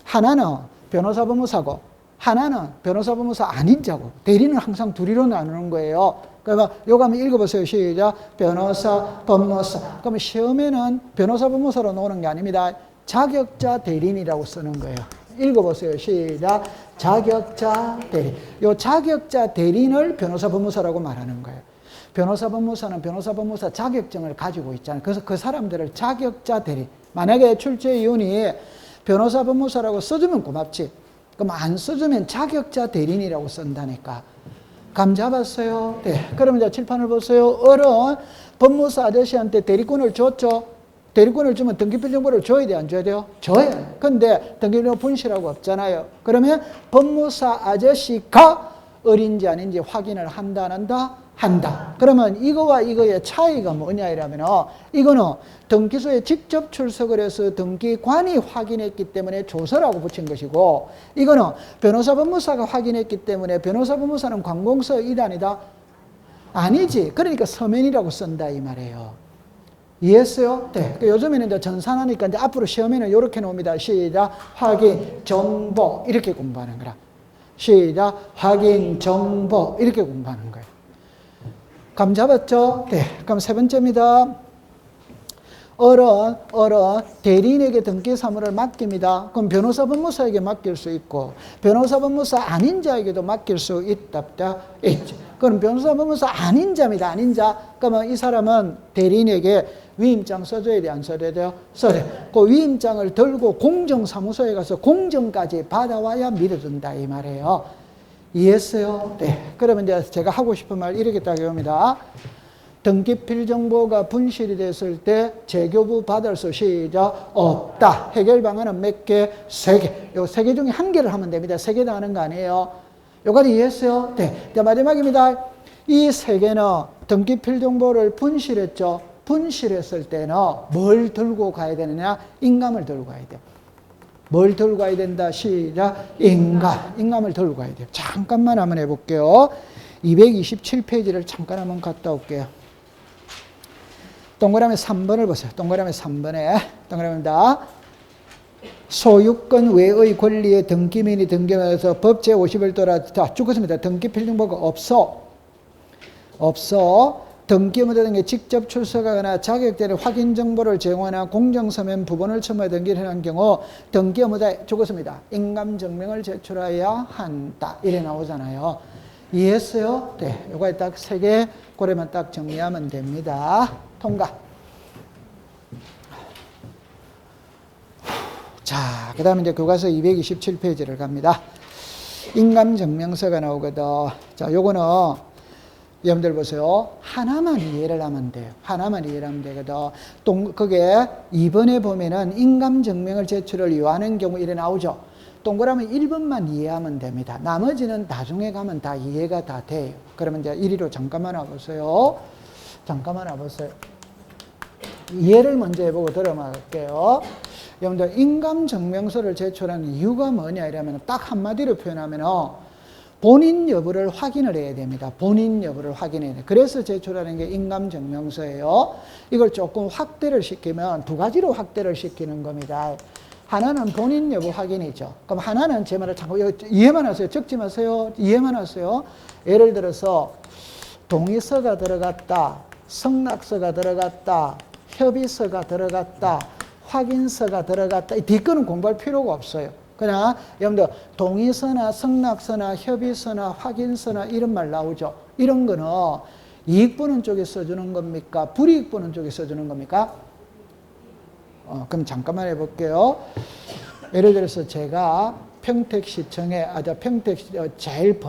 하나는 변호사 법무사고 하나는 변호사 법무사 아닌 자고. 대리는 항상 둘이로 나누는 거예요. 그러면 요거 한번 읽어보세요. 시작. 변호사 법무사. 그러면 시험에는 변호사 법무사로 나오는 게 아닙니다. 자격자 대리인이라고 쓰는 거예요. 읽어보세요. 시작. 자격자 대리인. 요 자격자 대리인을 변호사 법무사라고 말하는 거예요. 변호사 법무사는 변호사 법무사 자격증을 가지고 있잖아요. 그래서 그 사람들을 자격자 대리인. 만약에 출제위원이 변호사 법무사라고 써주면 고맙지. 그럼 안 써주면 자격자 대리인이라고 쓴다니까. 감 잡았어요? 네. 그럼 이제 칠판을 보세요. 을은 법무사 아저씨한테 대리권을 줬죠. 대리권을 주면 등기필정보를 줘야 돼, 안 줘야 돼요? 줘야 돼. 근데 등기필정보 분실하고 없잖아요. 그러면 법무사 아저씨가 을인지 아닌지 확인을 한다, 안 한다? 한다. 그러면 이거와 이거의 차이가 뭐냐 이러면 이거는 등기소에 직접 출석을 해서 등기관이 확인했기 때문에 조서라고 붙인 것이고, 이거는 변호사 법무사가 확인했기 때문에 변호사 법무사는 관공서 이단이다? 아니지. 그러니까 서면이라고 쓴다 이 말이에요. 이해했어요? 네. 요즘에는 이제 전산하니까 이제 앞으로 시험에는 이렇게 나옵니다. 시작. 확인, 정보. 이렇게 공부하는 거라. 시작. 확인, 정보. 이렇게 공부하는 거예요. 감 잡았죠? 네. 그럼 세 번째입니다. 대리인에게 등기 사무를 맡깁니다. 그럼 변호사 법무사에게 맡길 수 있고 변호사 법무사 아닌 자에게도 맡길 수 있다. 있죠. 그럼 변호사 법무사 아닌 자입니다. 아닌 자. 그러면 이 사람은 대리인에게 위임장 써줘야 돼, 안 써야 돼요? 써야 돼. 그 위임장을 들고 공정사무소에 가서 공정까지 받아와야 믿어준다 이 말이에요. 이해했어요? 네. 그러면 이제 제가 하고 싶은 말 이렇게 딱 합니다. 등기필 정보가 분실이 됐을 때 재교부 받을 수 시작 없다. 해결 방안은 몇 개? 3개. 요 3개 중에 1개를 하면 됩니다. 3개 다 하는 거 아니에요. 요까지 이해했어요? 네. 자, 마지막입니다. 이 3개는 등기필 정보를 분실했죠. 분실했을 때는 뭘 들고 가야 되느냐? 인감을 들고 가야 돼요. 뭘 들고 가야 된다? 시작. 인감을 들고 가야 돼요. 잠깐만 한번 해볼게요. 227페이지를 잠깐 한번 갔다 올게요. 동그라미 3번을 보세요. 동그라미 3번에 동그라미입니다. 소유권 외의 권리의 등기민이 등기면서 법 제50을 따라 다 죽었습니다. 등기필 정보가 없어. 등기의무자 등에 직접 출석하거나 자격자의 확인 정보를 제공하나 공정서면 부분을 첨부해 등기를 한 경우 등기의무자에 죽었습니다. 인감증명을 제출해야 한다. 이래 나오잖아요. 이해했어요? 네. 요거에 딱 3개 고래만 딱 정리하면 됩니다. 통과. 자, 그 다음에 이제 교과서 227페이지를 갑니다. 인감증명서가 나오거든. 자, 요거는 여러분들 보세요. 하나만 이해를 하면 돼요. 하나만 이해를 하면 되거든. 그게 2번에 보면은 인감증명을 제출을 요하는 경우 이래 나오죠. 동그라미 1번만 이해하면 됩니다. 나머지는 나중에 가면 다 이해가 다 돼요. 그러면 이제 이리로 잠깐만 와보세요. 잠깐만 와보세요. 이해를 먼저 해보고 들어갈게요. 여러분들 인감증명서를 제출하는 이유가 뭐냐 이러면 딱 한마디로 표현하면 본인 여부를 확인을 해야 됩니다. 본인 여부를 확인해야 돼요. 그래서 제출하는 게 인감증명서예요. 이걸 조금 확대를 시키면 2가지로 확대를 시키는 겁니다. 하나는 본인 여부 확인이죠. 그럼 하나는 제 말을 자꾸 이해만 하세요. 적지 마세요. 이해만 하세요. 예를 들어서 동의서가 들어갔다. 성낙서가 들어갔다. 협의서가 들어갔다. 확인서가 들어갔다. 이 뒷거는 공부할 필요가 없어요. 그냥 여러분들 동의서나 성낙서나 협의서나 확인서나 이런 말 나오죠. 이런 거는 이익 보는 쪽에 써주는 겁니까? 불이익 보는 쪽에 써주는 겁니까? 그럼 잠깐만 해볼게요. 예를 들어서 제가 평택시청에 평택시 제일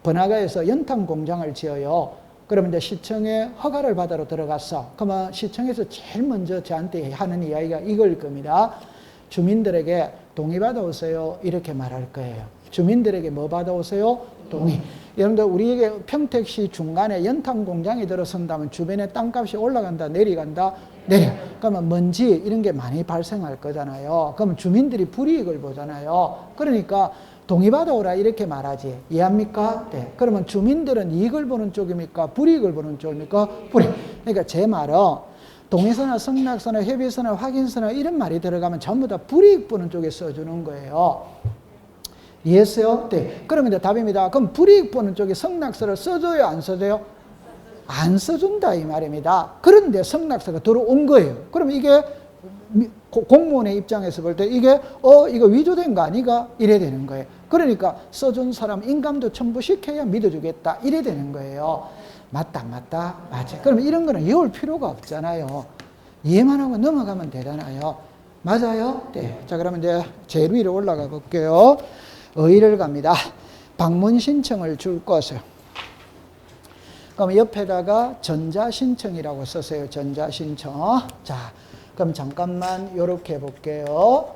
번화가에서 연탄 공장을 지어요. 그러면 이제 시청에 허가를 받으러 들어갔어. 그러면 시청에서 제일 먼저 저한테 하는 이야기가 이걸 겁니다. 주민들에게 동의 받아오세요. 이렇게 말할 거예요. 주민들에게 뭐 받아오세요? 동의. 여러분들 우리에게 평택시 중간에 연탄 공장이 들어선다면 주변에 땅값이 올라간다, 내려간다, 내려. 그러면 먼지 이런 게 많이 발생할 거잖아요. 그러면 주민들이 불이익을 보잖아요. 그러니까 동의 받아오라 이렇게 말하지. 이해합니까? 네. 그러면 주민들은 이익을 보는 쪽입니까? 불이익을 보는 쪽입니까? 불이익. 그러니까 제 말은 동의서나 성낙서나 협의서나 확인서나 이런 말이 들어가면 전부 다 불이익 보는 쪽에 써주는 거예요. 이해했어요? 네. 그러면 이제 답입니다. 그럼 불이익 보는 쪽에 성낙서를 써줘요? 안 써줘요? 안 써준다 이 말입니다. 그런데 성낙서가 들어온 거예요. 그러면 이게 공무원의 입장에서 볼 때 이게 이거 위조된 거 아니가? 이래 되는 거예요. 그러니까 써준 사람 인감도 첨부시켜야 믿어주겠다. 이래 되는 거예요. 맞다. 맞아. 그러면 이런 거는 외울 필요가 없잖아요. 이해만 하고 넘어가면 되잖아요. 맞아요? 네. 자, 그러면 이제 제일 위로 올라가 볼게요. 의의를 갑니다. 방문 신청을 줄 것을. 그럼 옆에다가 전자신청이라고 썼어요. 전자신청. 자, 그럼 잠깐만 이렇게 해볼게요.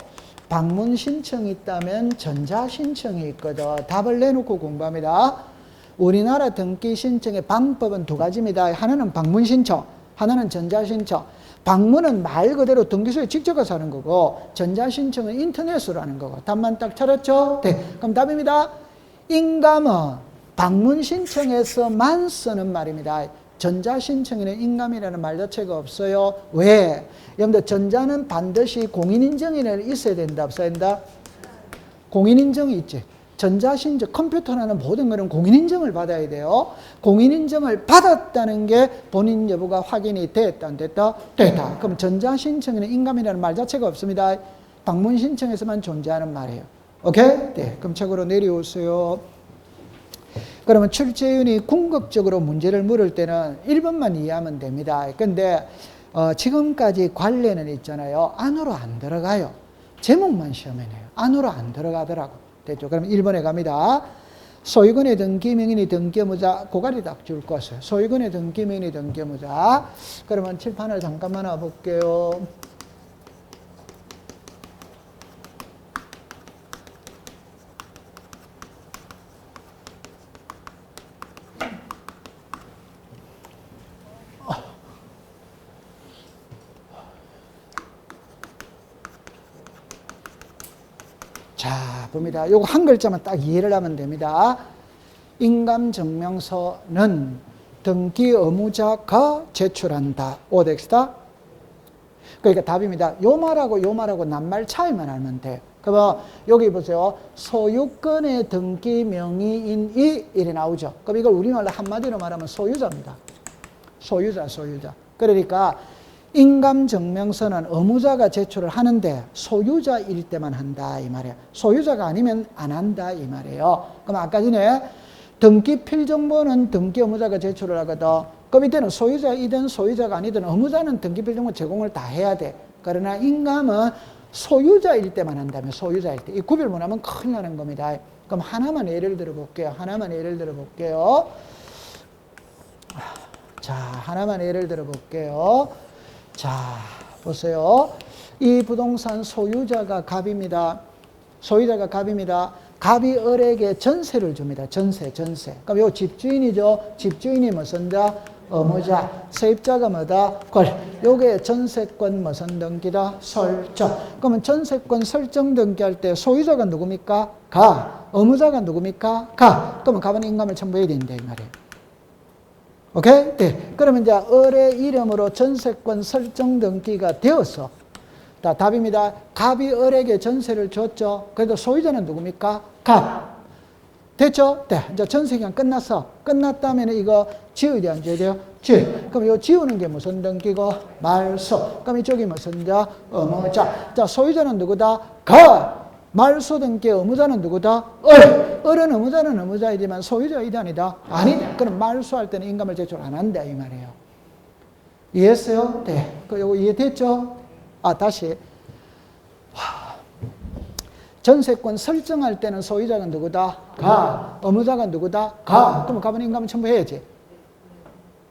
방문 신청이 있다면 전자신청이 있거든. 답을 내놓고 공부합니다. 우리나라 등기 신청의 방법은 2가지입니다. 하나는 방문 신청, 하나는 전자신청. 방문은 말 그대로 등기소에 직접 가서 하는 거고 전자신청은 인터넷으로 하는 거고. 답만 딱 찾았죠? 네. 그럼 답입니다. 인감은 방문 신청에서만 쓰는 말입니다. 전자신청에는 인감이라는 말 자체가 없어요. 왜? 여러분들 전자는 반드시 공인인증이 있어야 된다, 없어야 된다? 공인인증이 있지. 전자신증, 컴퓨터라는 모든 것은 공인인증을 받아야 돼요. 공인인증을 받았다는 게 본인 여부가 확인이 됐다, 안 됐다? 됐다. 그럼 전자신청에는 인감이라는 말 자체가 없습니다. 방문신청에서만 존재하는 말이에요. 오케이? 네. 그럼 책으로 내려오세요. 그러면 출제위원이 궁극적으로 문제를 물을 때는 1번만 이해하면 됩니다. 근데 지금까지 관례는 있잖아요. 안으로 안 들어가요. 제목만 시험에 내요. 안으로 안 들어가더라고. 됐죠? 그럼 1번에 갑니다. 소유권의 등기명인이 등기의무자, 고가리 딱 줄 것을. 소유권의 등기명인이 등기의무자. 그러면 칠판을 잠깐만 와볼게요. 자, 봅니다. 요거 한 글자만 딱 이해를 하면 됩니다. 인감증명서는 등기 의무자가 제출한다. 오덱스다. 그러니까 답입니다. 요 말하고 요 말하고 낱말 차이만 알면 돼. 그러면 여기 보세요. 소유권의 등기 명의인이 이래 나오죠. 그럼 이걸 우리말로 한마디로 말하면 소유자입니다. 소유자, 소유자. 그러니까 인감증명서는 의무자가 제출을 하는데 소유자일 때만 한다 이 말이에요. 소유자가 아니면 안 한다 이 말이에요. 그럼 아까 전에 등기 필정보는 등기 의무자가 제출을 하거든. 그럼 이때는 소유자이든 소유자가 아니든 의무자는 등기 필정보 제공을 다 해야 돼. 그러나 인감은 소유자일 때만 한다면 소유자일 때. 이 구별 못하면 큰일 나는 겁니다. 그럼 하나만 예를 들어 볼게요. 하나만 예를 들어 볼게요. 자, 하나만 예를 들어 볼게요. 자, 보세요. 이 부동산 소유자가 갑입니다. 소유자가 갑입니다. 갑이 을에게 전세를 줍니다. 전세. 그럼 요 집주인이죠. 집주인이 무슨 자? 의무자. 세입자가 뭐다? 걸. 요게 전세권 무슨 등기다? 설정. 그러면 전세권 설정 등기할 때 소유자가 누굽니까? 가. 의무자가 누굽니까? 가. 그러면 갑은 인감을 첨부해야 된다 이 말이에요. 오케이? 네. 그러면 이제 을의 이름으로 전세권 설정 등기가 되어서, 자, 답입니다. 갑이 을에게 전세를 줬죠. 그래도 소유자는 누굽니까? 갑. 됐죠? 네. 이제 전세기간 끝났어. 끝났다면 이거 지어야 돼, 안 지어야 돼요? 지어. 그럼 이거 지우는 게 무슨 등기고? 말소. 그럼 이쪽이 무슨 자? 의무자. 자, 소유자는 누구다? 갑. 말소 등기 의무자는 누구다? 을. 을은 의무자는 의무자이지만 소유자이다 아니다? 아니다. 그럼 말소할 때는 인감을 제출 안 한다 이 말이에요. 이해했어요? 네. 이거 이해됐죠? 다시. 전세권 설정할 때는 소유자가 누구다? 가. 의무자가 누구다? 가. 그럼 갑은 인감을 첨부해야지.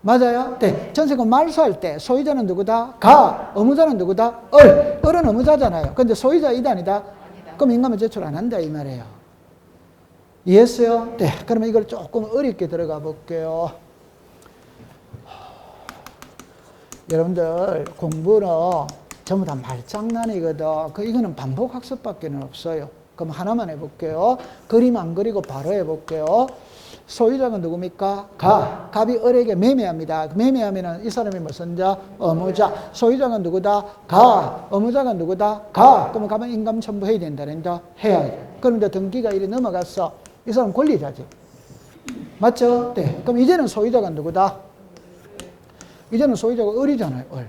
맞아요? 네. 전세권 말소할 때 소유자는 누구다? 가. 의무자는 누구다? 을. 을은 의무자잖아요. 근데 소유자이다 아니다? 그럼 인감을 제출 안 한다 이 말이에요. 이해했어요? 네. 그러면 이걸 조금 어렵게 들어가 볼게요. 여러분들 공부는 전부 다 말장난이거든. 이거는 반복 학습밖에 없어요. 그럼 하나만 해볼게요. 그림 안 그리고 바로 해볼게요. 소유자가 누굽니까? 가. 갑이 을에게 매매합니다. 매매하면 이 사람이 무슨 자? 의무자. 소유자가 누구다? 가. 의무자가 누구다? 가. 그러면 갑은 인감 첨부해야 된다. 해야지. 그럼 이제 등기가 이리 넘어갔어. 이 사람 권리자지. 맞죠? 네. 그럼 이제는 소유자가 누구다? 이제는 소유자가 을이잖아요. 을.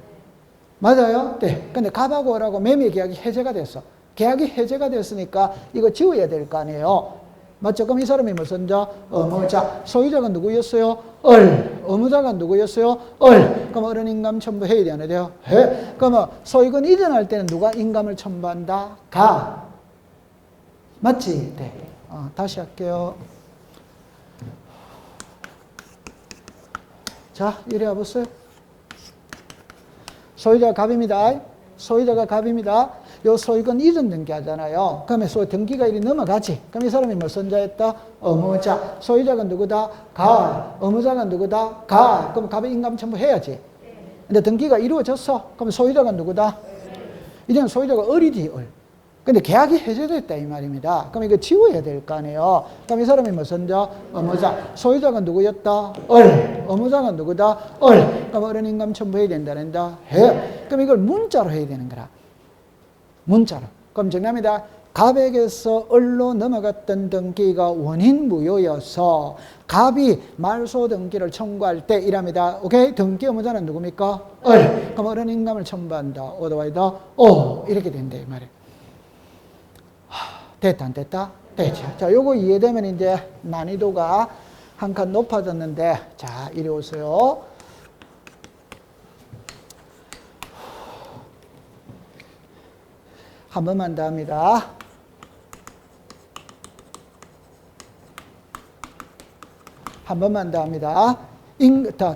맞아요? 네. 근데 갑하고 을하고 매매 계약이 해제가 됐어. 계약이 해제가 됐으니까 이거 지워야 될 거 아니에요. 맞죠? 그럼 이 사람이 무슨 자? 의무자. 소유자가 누구였어요? 을. 의무자가 누구였어요? 을. 그럼 을은 인감 첨부해야 되는 돼요? 해. 그러면 소유권 이전할 때는 누가 인감을 첨부한다? 가. 맞지? 네. 다시 할게요. 자, 이리 와보세요. 소유자가 갑입니다. 소유자가 갑입니다. 요 소유권 이전 등기하잖아요. 그러면 등기가 이리 넘어가지. 그럼 이 사람이 무슨 자였다? 의무자. 소유자가 누구다? 가. 의무자가 누구다? 가. 그럼 갑의 인감 첨부해야지. 근데 등기가 이루어졌어. 그럼 소유자가 누구다? 이제는 소유자가 을이지, 을. 근데 계약이 해제됐다 이 말입니다. 그럼 이거 지워야 될 거 아니에요. 그럼 이 사람이 무슨 자? 의무자. 소유자가 누구였다? 을. 의무자가 누구다? 을. 그럼 을은 인감 첨부해야 된다. 해. 그럼 이걸 문자로 해야 되는 거라. 문자로. 그럼 정답입니다. 갑에게서 을로 넘어갔던 등기가 원인 무효여서 갑이 말소 등기를 청구할 때 이랍니다. 오케이? 등기 의무자는 누굽니까? 을. 그럼 을은 인감을 첨부한다. otherwise O. 이렇게 된다. 이 말이에요. 됐다, 안 됐다? 됐죠. 자, 요거 이해되면 이제 난이도가 한 칸 높아졌는데, 자, 이리 오세요. 한 번만 더 합니다. 한 번만 더 합니다.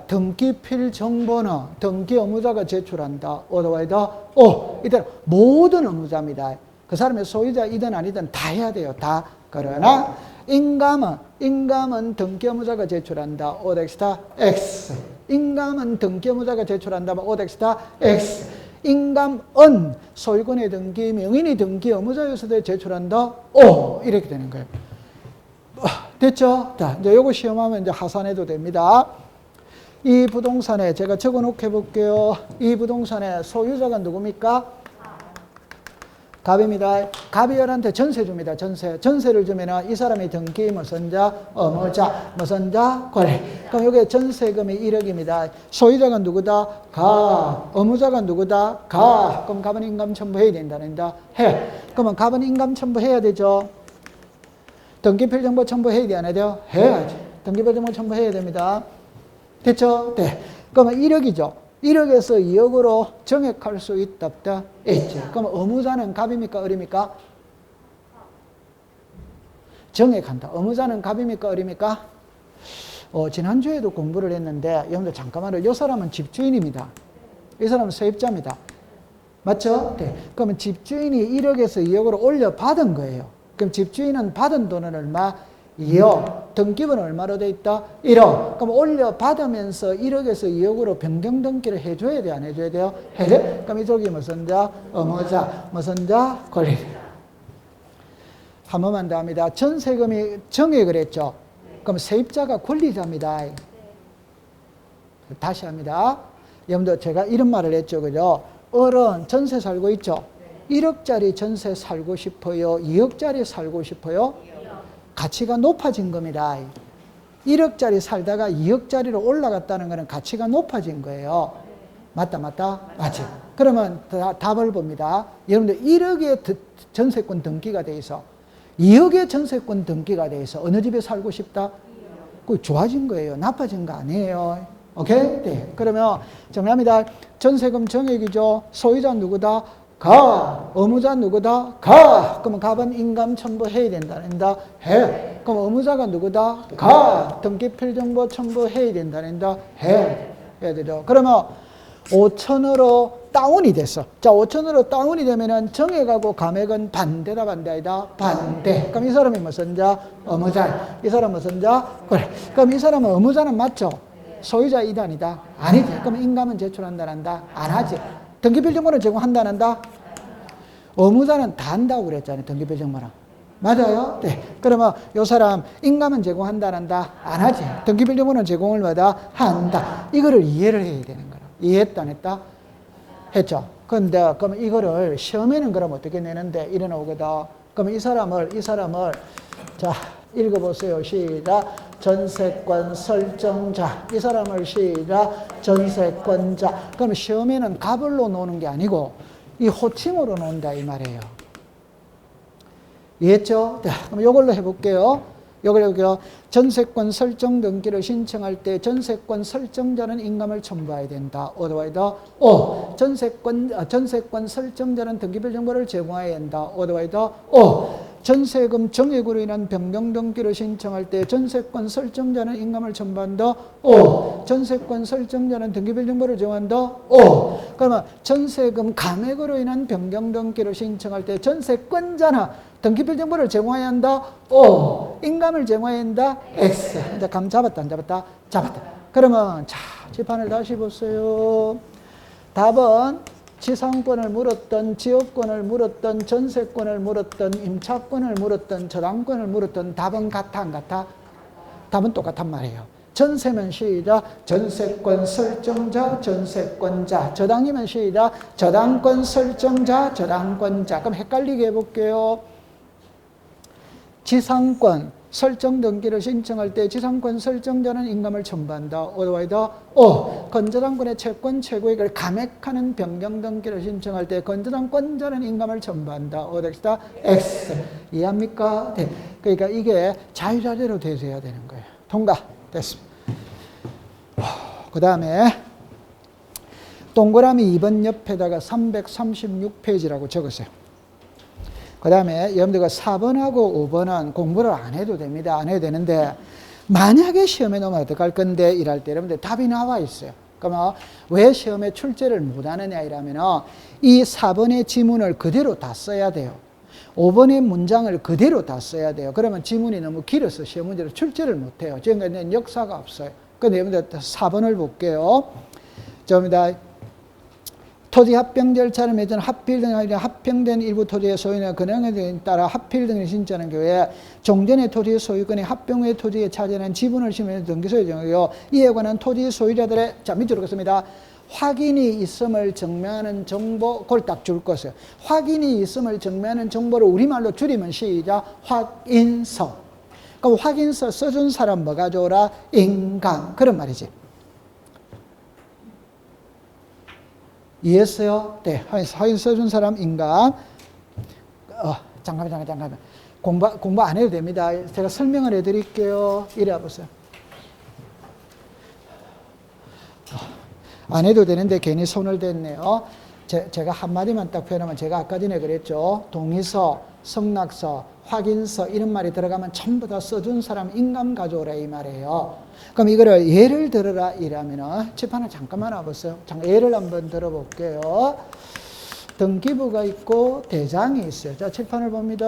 등기필 정보는 등기 의무자가 제출한다. otherwise O. 이때 모든 의무자입니다. 그 사람의 소유자이든 아니든 다 해야 돼요. 다. 그러나 인감은 등기 의무자가 제출한다. 오덱스타 X. 인감은 등기 의무자가 제출한다면 오덱스타 X. 인감은 소유권의 등기, 명인이 등기 의무자였을 제출한다. O. 이렇게 되는 거예요. 됐죠? 자, 이제 요거 시험하면 이제 하산해도 됩니다. 이 부동산에 제가 적어 놓게 볼게요. 이 부동산의 소유자가 누굽니까? 갑입니다. 갑이 열한테 전세 줍니다. 전세를 주면은 이 사람이 등기 무슨 자, 의무자, 무슨 자, 권리. 그럼 여기 전세금이 1억입니다. 소유자가 누구다? 갑. 의무자가 누구다? 갑. 그럼 갑은 인감 첨부해야 된다는다. 해. 그러면 갑은 인감 첨부해야 되죠. 등기필 정보 첨부해야 돼, 안 해야 돼요? 해야지. 등기필 정보 첨부해야 됩니다. 됐죠? 네. 그러면 1억이죠. 1억에서 2억으로 정액할 수 있다, 없다? 있죠. 그럼 의무자는 갑입니까, 을입니까? 정액한다. 의무자는 갑입니까, 을입니까? 지난주에도 공부를 했는데, 여러분들 잠깐만요. 이 사람은 집주인입니다. 이 사람은 세입자입니다. 맞죠? 네. 그러면 집주인이 1억에서 2억으로 올려받은 거예요. 그럼 집주인은 받은 돈은 얼마? 2억. 등기부는 얼마로 돼 있다? 1억. 그럼 올려받으면서 1억에서 2억으로 변경 등기를 해줘야 돼, 안 해줘야 돼요? 해야 돼? 그럼 이쪽이 무슨 자? 의무자. 무슨 자? 권리. 한 번만 더 합니다. 전세금이 정액을 했죠? 그럼 세입자가 권리자입니다. 다시 합니다. 여러분들 제가 이런 말을 했죠, 그죠? 을은 전세 살고 있죠? 1억짜리 전세 살고 싶어요? 2억짜리 살고 싶어요? 가치가 높아진 겁니다. 1억짜리 살다가 2억짜리로 올라갔다는 것은 가치가 높아진 거예요. 맞다, 맞다? 맞지? 그러면 답을 봅니다. 여러분들 1억의 전세권 등기가 돼 있어. 2억의 전세권 등기가 돼 있어. 어느 집에 살고 싶다? 그 좋아진 거예요. 나빠진 거 아니에요. 오케이? 네. 그러면 정리합니다. 전세금 정액이죠. 소유자 누구다? 가. 의무자 누구다? 가. 그러면 갑은 인감 첨부해야 된다는다. 해. 그럼 의무자가 누구다? 가. 등기필 정보 첨부해야 된다는다. 해. 해야 되죠. 그러면 5천으로 다운이 됐어. 자, 5천으로 다운이 되면은 정액하고 감액은 반대다, 반대이다? 반대. 그럼 이 사람이 무슨 자? 의무자. 이 사람 무슨 자? 그래. 그럼 이 사람은 의무자는 맞죠? 소유자 이단이다? 아니지. 그럼 인감은 제출한다는다? 안 하지. 등기필 정보는 제공한다는다? 의무자는 다 한다고 그랬잖아요. 등기필 정보는. 맞아요? 네. 그러면 이 사람 인감은 제공한다는다? 안 하지. 등기필 정보는 제공을 뭐다? 한다. 이거를 이해를 해야 되는 거라. 이해했다, 안 했다? 했죠. 근데 그럼 이거를 시험에는 그럼 어떻게 내는데 이래 나오거든. 그럼 이 사람을 자, 읽어보세요. 시작. 전세권 설정자. 이 사람을 시작. 전세권자. 그럼 시험에는 갑을로 노는 게 아니고 이 호칭으로 논다 이 말이에요. 이해했죠? 네, 그럼 이걸로 해볼게요. 이걸 해볼게요. 전세권 설정 등기를 신청할 때 전세권 설정자는 인감을 첨부해야 된다. otherwise O. 전세권 설정자는 등기별 정보를 제공해야 한다. otherwise O. 전세금 정액으로 인한 변경 등기를 신청할 때 전세권 설정자는 인감을 첨부한다. O. 전세권 설정자는 등기별 정보를 제공한다. O. 그러면 전세금 감액으로 인한 변경 등기를 신청할 때 전세권자는 등기별 정보를 제공해야 한다. O. 인감을 제공해야 한다. X. 이제 감 잡았다, 안 잡았다? 잡았다. 그러면 자, 지판을 다시 보세요. 답은 지상권을 물었던, 지역권을 물었던, 전세권을 물었던, 임차권을 물었던, 저당권을 물었던 답은 같아, 안 같아? 답은 똑같단 말이에요. 전세면 시작. 전세권 설정자, 전세권자. 저당이면 시작. 저당권 설정자, 저당권자. 그럼 헷갈리게 해볼게요. 지상권 설정 등기를 신청할 때 지상권 설정자는 인감을 첨부한다. otherwise O. 건저당권의 채권 최고액을 감액하는 변경 등기를 신청할 때 건저당권자는 인감을 첨부한다. otherwise X. 이해합니까? 네. 그러니까 이게 자유자재로 돼야 되는 거예요. 통과. 됐습니다. 그 다음에 동그라미 2번 옆에다가 336페이지라고 적으세요. 그 다음에 여러분들과 4번하고 5번은 공부를 안 해도 됩니다. 안 해도 되는데 만약에 시험에 넣으면 어떡할 건데 이럴 때 여러분들 답이 나와 있어요. 그러면 왜 시험에 출제를 못하느냐 이러면 이 4번의 지문을 그대로 다 써야 돼요. 5번의 문장을 그대로 다 써야 돼요. 그러면 지문이 너무 길어서 시험 문제로 출제를 못해요. 지금까지는 역사가 없어요. 그런데 여러분들 4번을 볼게요. 저입니다. 토지 합병 절차를 맺은 합필 등 합병된 일부 토지의 소유나 근황에 따라 합필 등을 신청하는 경우에 종전의 토지의 소유권이 합병 후의 토지에 차지하는 지분을 심의하는 등기소유의 경우요. 이에 관한 토지 소유자들의 자 밑으로 가겠습니다. 확인이 있음을 증명하는 정보, 그걸 딱 줄 것이에요. 확인이 있음을 증명하는 정보를 우리말로 줄이면 시작. 확인서. 그럼 확인서 써준 사람 뭐 가져오라? 인감. 그런 말이지. 이해했어요? 네. 확인 써준 사람 인감. 잠깐만. 공부 안 해도 됩니다. 제가 설명을 해드릴게요. 이래 보세요. 안 해도 되는데 괜히 손을 댔네요. 제가 한마디만 딱 표현하면 제가 아까 전에 그랬죠. 동의서, 성낙서, 확인서 이런 말이 들어가면 전부 다 써준 사람 인감 가져오라 이 말이에요. 그럼 이거를 예를 들어라 이러면은 칠판을 잠깐만 와보세요. 예를 한번 들어볼게요. 등기부가 있고 대장이 있어요. 자, 칠판을 봅니다.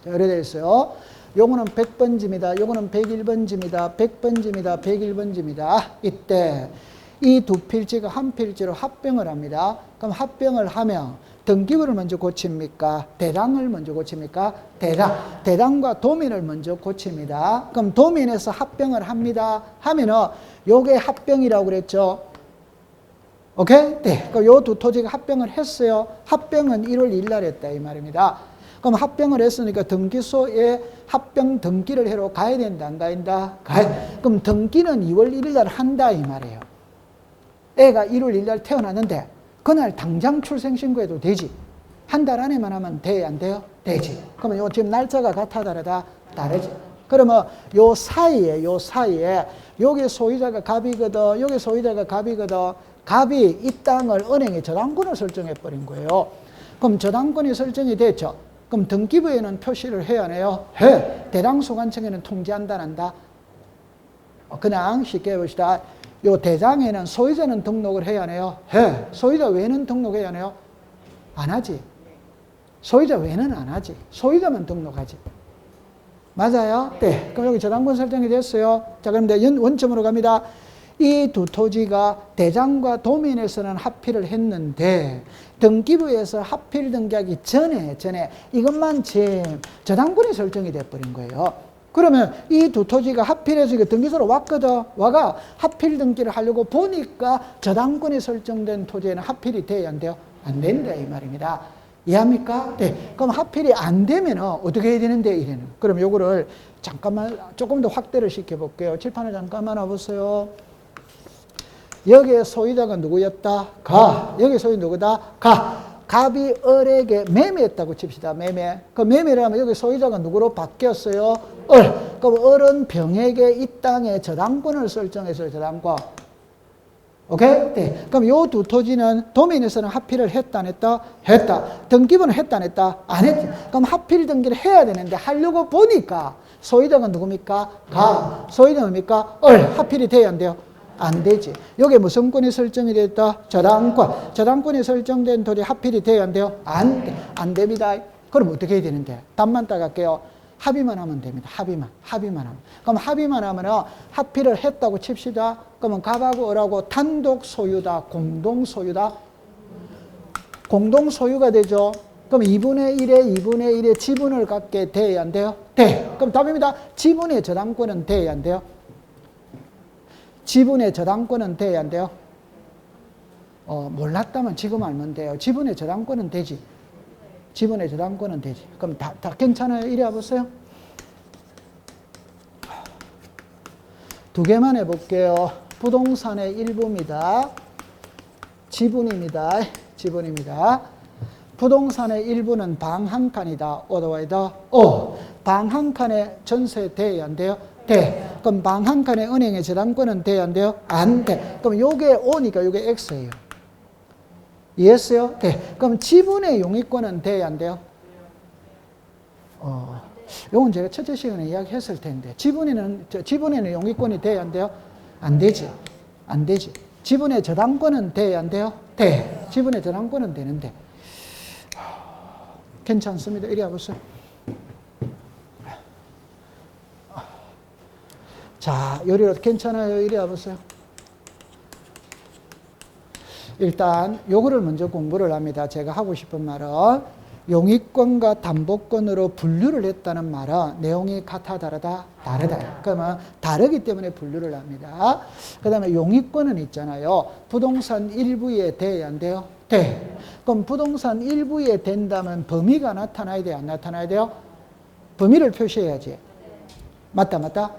자, 이렇게 되어 있어요. 요거는 100번지입니다. 요거는 101번지입니다. 100번지입니다. 101번지입니다. 이때 이 두 필지가 한 필지로 합병을 합니다. 그럼 합병을 하면 등기부를 먼저 고칩니까? 대장을 먼저 고칩니까? 대장과 도민을 먼저 고칩니다. 그럼 도민에서 합병을 합니다. 하면은 요게 합병이라고 그랬죠. 오케이? 네. 그럼 요 두 토지가 합병을 했어요. 합병은 1월 1일 날 했다 이 말입니다. 그럼 합병을 했으니까 등기소에 합병 등기를 해로 가야 된다, 안 가야 된다? 그럼 등기는 2월 1일 날 한다 이 말이에요. 애가 1월 1일 날 태어났는데 그날 당장 출생신고해도 되지. 한 달 안에만 하면 돼, 안 돼요? 되지. 그러면 요 지금 날짜가 같아 다르다? 다르지. 그러면 요 사이에 여기 소유자가 갑이거든, 여기 소유자가 갑이거든. 갑이 이 땅을 은행에 저당권을 설정해 버린 거예요. 그럼 저당권이 설정이 됐죠. 그럼 등기부에는 표시를 해야 하네요. 해. 대장소관청에는 통지한다, 안 한다? 그냥 쉽게 해봅시다. 요 대장에는 소유자는 등록을 해야 하네요. 해. 소유자 외에는 등록해야 하네요. 안 하지. 소유자 외에는 안 하지. 소유자만 등록하지. 맞아요? 네. 그럼 여기 저당권 설정이 됐어요. 자, 그럼 이제 원점으로 갑니다. 이 두 토지가 대장과 도민에서는 합필을 했는데 등기부에서 합필 등기하기 전에 이것만 저당권이 설정이 돼버린 거예요. 그러면 이 두 토지가 합필해서 이거 등기소로 왔거든. 와가 합필 등기를 하려고 보니까 저당권이 설정된 토지에는 합필이 돼야 안 돼요? 안 된다 이 말입니다. 이해합니까? 네. 그럼 합필이 안 되면 어떻게 해야 되는데 이래는. 그럼 요거를 잠깐만 조금 더 확대를 시켜볼게요. 칠판을 잠깐만 와보세요. 여기에 소유자가 누구였다? 가. 여기 소유 누구다? 가. 갑이 을에게 매매했다고 칩시다. 매매. 그 매매를 하면 여기 소유자가 누구로 바뀌었어요? 을. 그럼 을은 병에게 이 땅에 저당권을 설정했어요. 저당권. 오케이? 네. 그럼 요 두 토지는 도민에서는 합필을 했다 안 했다? 했다. 등기부는 했다 안 했다? 안 했지. 그럼 합필 등기를 해야 되는데 하려고 보니까 소유자가 누굽니까? 가. 소유자가 뭡니까? 을. 합필이 돼야 안 돼요? 안 되지. 여기에 무슨 권이 설정이 됐다? 저당권. 저당권이 설정된 토지 합필이 돼야 안 돼요? 안 돼. 안 됩니다. 그럼 어떻게 해야 되는데? 답만 따갈게요. 합의만 하면 됩니다. 합의만 하면. 그럼 합의만 하면 합의를 했다고 칩시다. 그러면 갑하고 을하고 단독 소유다, 공동 소유다. 공동 소유가 되죠. 그럼 2분의 1의 지분을 갖게 돼야 안 돼요? 돼. 그럼 답입니다. 지분의 저당권은 돼야 안 돼요? 지분의 저당권은 돼야 안 돼요? 몰랐다면 지금 알면 돼요. 지분의 저당권은 되지. 지분의 저당권은 되지. 그럼 다 괜찮아요? 이리 와보세요. 두 개만 해볼게요. 부동산의 일부입니다. 지분입니다. 지분입니다. 부동산의 일부는 방 한 칸이다. 오더와이더. 방 한 칸에 전세 돼야 안 돼요? 돼. 그럼 방 한 칸에 은행의 저당권은 돼야 안 돼요? 안 돼. 그럼 요게 O니까 요게 X예요. 이해했어요? 돼. 그럼 지분의 용익권은 돼야 안 돼요? 요건 제가 첫째 시간에 이야기했을 텐데 지분에는 용익권이 돼야 안 돼요? 안 되지. 안 되지. 지분의 저당권은 돼야 안 돼요? 돼. 지분의 저당권은 되는데 괜찮습니다. 이리 와보세요. 자, 요리로 괜찮아요? 이리 와보세요. 일단 요거를 먼저 공부를 합니다. 제가 하고 싶은 말은 용익권과 담보권으로 분류를 했다는 말은 내용이 같아 다르다? 다르다. 그러면 다르기 때문에 분류를 합니다. 그 다음에 용익권은 있잖아요. 부동산 일부에 돼야 안 돼요? 돼. 그럼 부동산 일부에 된다면 범위가 나타나야 돼요? 안 나타나야 돼요? 범위를 표시해야지. 맞다, 맞다?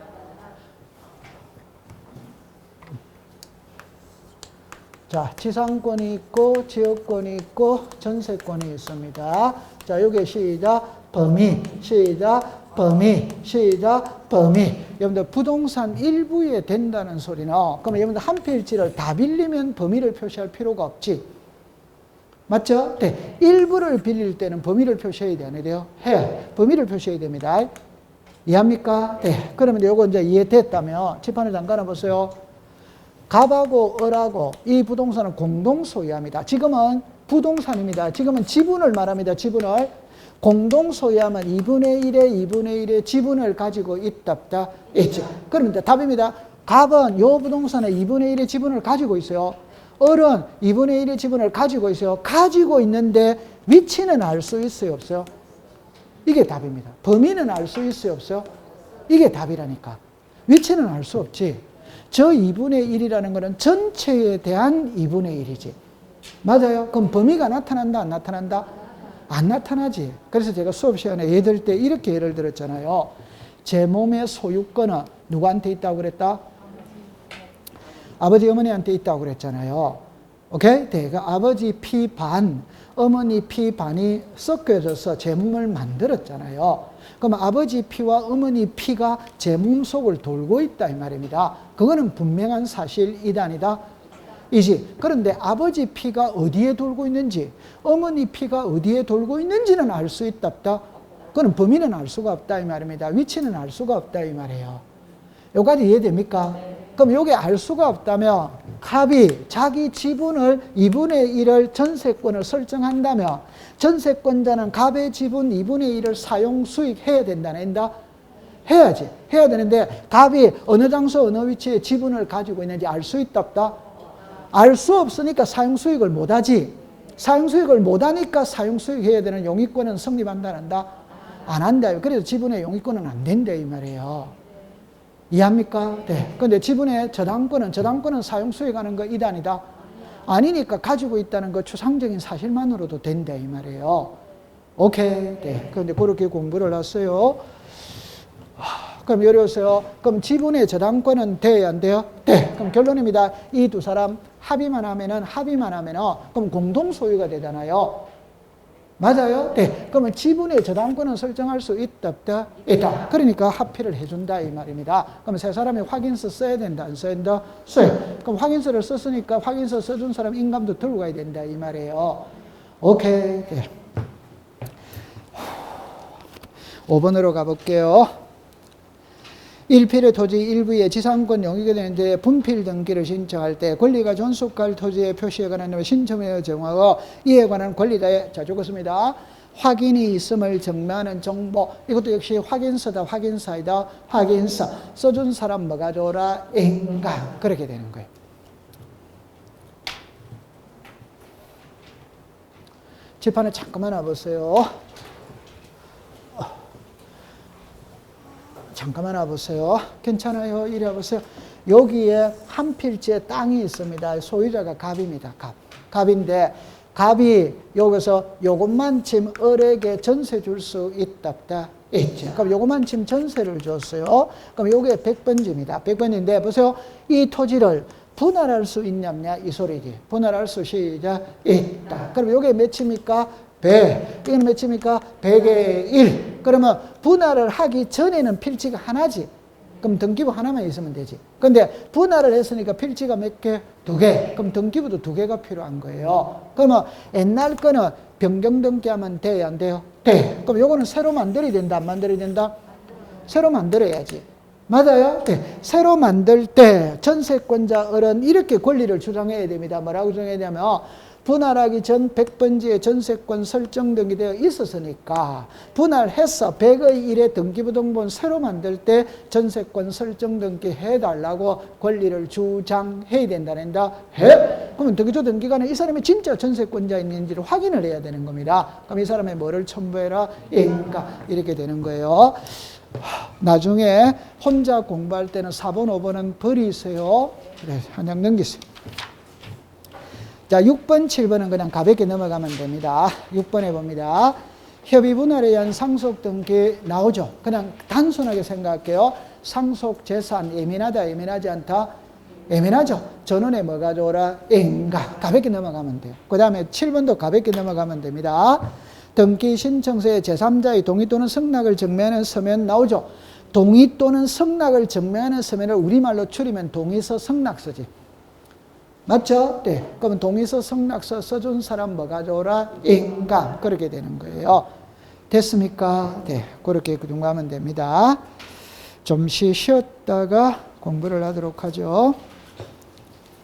자, 지상권이 있고 지역권이 있고 전세권이 있습니다. 자, 요게 시작 범위, 시작 범위, 시작 범위. 여러분들 부동산 일부에 된다는 소리는 그러면 여러분들 한 필지를 다 빌리면 범위를 표시할 필요가 없지. 맞죠? 네. 일부를 빌릴 때는 범위를 표시해야 돼, 안 돼요? 해. 범위를 표시해야 됩니다. 이해합니까? 네. 그러면 요거 이제 이해됐다면 칠판을 잠깐 보세요. 갑하고 을하고 이 부동산은 공동 소유합니다. 지금은 부동산입니다. 지금은 지분을 말합니다. 지분을. 공동 소유하면 2분의 1의 2분의 1의 지분을 가지고 있다, 없다? 있죠. 그러면 이제 답입니다. 갑은 요 부동산의 2분의 1의 지분을 가지고 있어요. 을은 2분의 1의 지분을 가지고 있어요. 가지고 있는데 위치는 알 수 있어요, 없어요? 이게 답입니다. 범위는 알 수 있어요, 없어요? 이게 답이라니까. 위치는 알 수 없지. 저 2분의 1이라는 것은 전체에 대한 2분의 1이지. 맞아요? 그럼 범위가 나타난다, 안 나타난다? 안 나타나지. 그래서 제가 수업 시간에 예들 때 이렇게 예를 들었잖아요. 제 몸의 소유권은 누구한테 있다고 그랬다? 아버지, 어머니한테 있다고 그랬잖아요. 오케이? 네, 아버지 피 반, 어머니 피 반이 섞여져서 제 몸을 만들었잖아요. 그럼 아버지 피와 어머니 피가 제 몸 속을 돌고 있다 이 말입니다. 그거는 분명한 사실이다 아니다? 이지. 그런데 아버지 피가 어디에 돌고 있는지, 어머니 피가 어디에 돌고 있는지는 알 수 있다 없다? 그거는 범위는 알 수가 없다 이 말입니다. 위치는 알 수가 없다 이 말이에요. 여기까지 이해됩니까? 그럼 요게 알 수가 없다면 갑이 자기 지분을 2분의 1을 전세권을 설정한다면 전세권자는 갑의 지분 2분의 1을 사용 수익해야 된다, 낸다? 해야지. 해야 되는데 갑이 어느 장소 어느 위치에 지분을 가지고 있는지 알 수 있다 없다? 알 수 없으니까 사용 수익을 못하지. 사용 수익을 못하니까 사용 수익해야 되는 용익권은 성립한다, 안 한다? 안 한다. 그래서 지분의 용익권은 안 된다 이 말이에요. 이해합니까? 네. 근데 지분의 저당권은 사용 수익하는 거 이다 아니다? 아니니까 가지고 있다는 거 추상적인 사실만으로도 된다 이 말이에요. 오케이. 네. 그런데 그렇게 공부를 했어요. 그럼 어려우세요. 그럼 지분의 저당권은 돼야 안 돼요? 네. 그럼 결론입니다. 이 두 사람 합의만 하면은 그럼 공동 소유가 되잖아요. 맞아요? 네. 그러면 지분의 저당권은 설정할 수 있다, 없다? 있다. 그러니까 합의를 해준다, 이 말입니다. 그럼 세 사람이 확인서 써야 된다, 안 써야 된다? 써요. 그럼 확인서를 썼으니까 확인서 써준 사람 인감도 들고 가야 된다, 이 말이에요. 오케이. 네. 5번으로 가볼게요. 1필의 토지 일부의 지상권 용익이 되는데 분필 등기를 신청할 때 권리가 존속할 토지의 표시에 관한 신청에 정하고 이에 관한 권리자의 자 적었습니다. 확인이 있음을 증명하는 정보. 이것도 역시 확인서다, 확인사이다, 확인서. 써준 사람 뭐 가져오라? 인감. 그렇게 되는 거예요. 칠판에 잠깐만 와보세요. 잠깐만 와보세요. 괜찮아요? 이리 와보세요. 여기에 한 필지에 땅이 있습니다. 소유자가 갑입니다. 갑. 갑인데 갑이 여기서 요것만큼 을에게 전세 줄 수 있답다. 있지. 그럼 요것만큼 전세를 줬어요. 그럼 요게 100번지입니다. 100번지인데 보세요. 이 토지를 분할할 수 있냐냐 이 소리지. 분할할 수 시작 있다. 그럼 요게 몇입니까? 100. 이건 몇입니까? 100의 1. 그러면 분할을 하기 전에는 필지가 하나지. 그럼 등기부 하나만 있으면 되지. 근데 분할을 했으니까 필지가 몇 개? 2개. 그럼 등기부도 2개가 필요한 거예요. 그러면 옛날 거는 변경 등기하면 돼요? 안 돼요? 돼. 그럼 요거는 새로 만들어야 된다? 안 만들어야 된다? 새로 만들어야지. 맞아요? 네. 새로 만들 때 전세권자 을은 이렇게 권리를 주장해야 됩니다. 뭐라고 주장해야 되냐면 분할하기 전 100번지에 전세권 설정 등기되어 있었으니까 분할해서 100의 1의 등기부 등본 새로 만들 때 전세권 설정 등기 해달라고 권리를 주장해야 된다는다. 해? 그러면 등기소 등기관은 이 사람이 진짜 전세권자인지를 확인을 해야 되는 겁니다. 그럼 이 사람의 뭐를 첨부해라? 인가. 이렇게 되는 거예요. 나중에 혼자 공부할 때는 4번, 5번은 버리세요. 그래, 한 장 넘기세요. 자, 6번, 7번은 그냥 가볍게 넘어가면 됩니다. 6번 해봅니다. 협의 분할에 의한 상속 등기 나오죠. 그냥 단순하게 생각할게요. 상속 재산 예민하다, 예민하지 않다? 예민하죠. 전원에 뭐 가져오라? 인가. 가볍게 넘어가면 돼요. 그 다음에 7번도 가볍게 넘어가면 됩니다. 등기 신청서에 제3자의 동의 또는 승낙을 증명하는 서면 나오죠. 동의 또는 승낙을 증명하는 서면을 우리말로 줄이면 동의서 승낙서지. 맞죠? 네. 그러면 동의서 승낙서 써준 사람 뭐 가져오라? 인감. 그렇게 되는 거예요. 됐습니까? 네. 그렇게 공부하면 됩니다. 잠시 쉬었다가 공부를 하도록 하죠.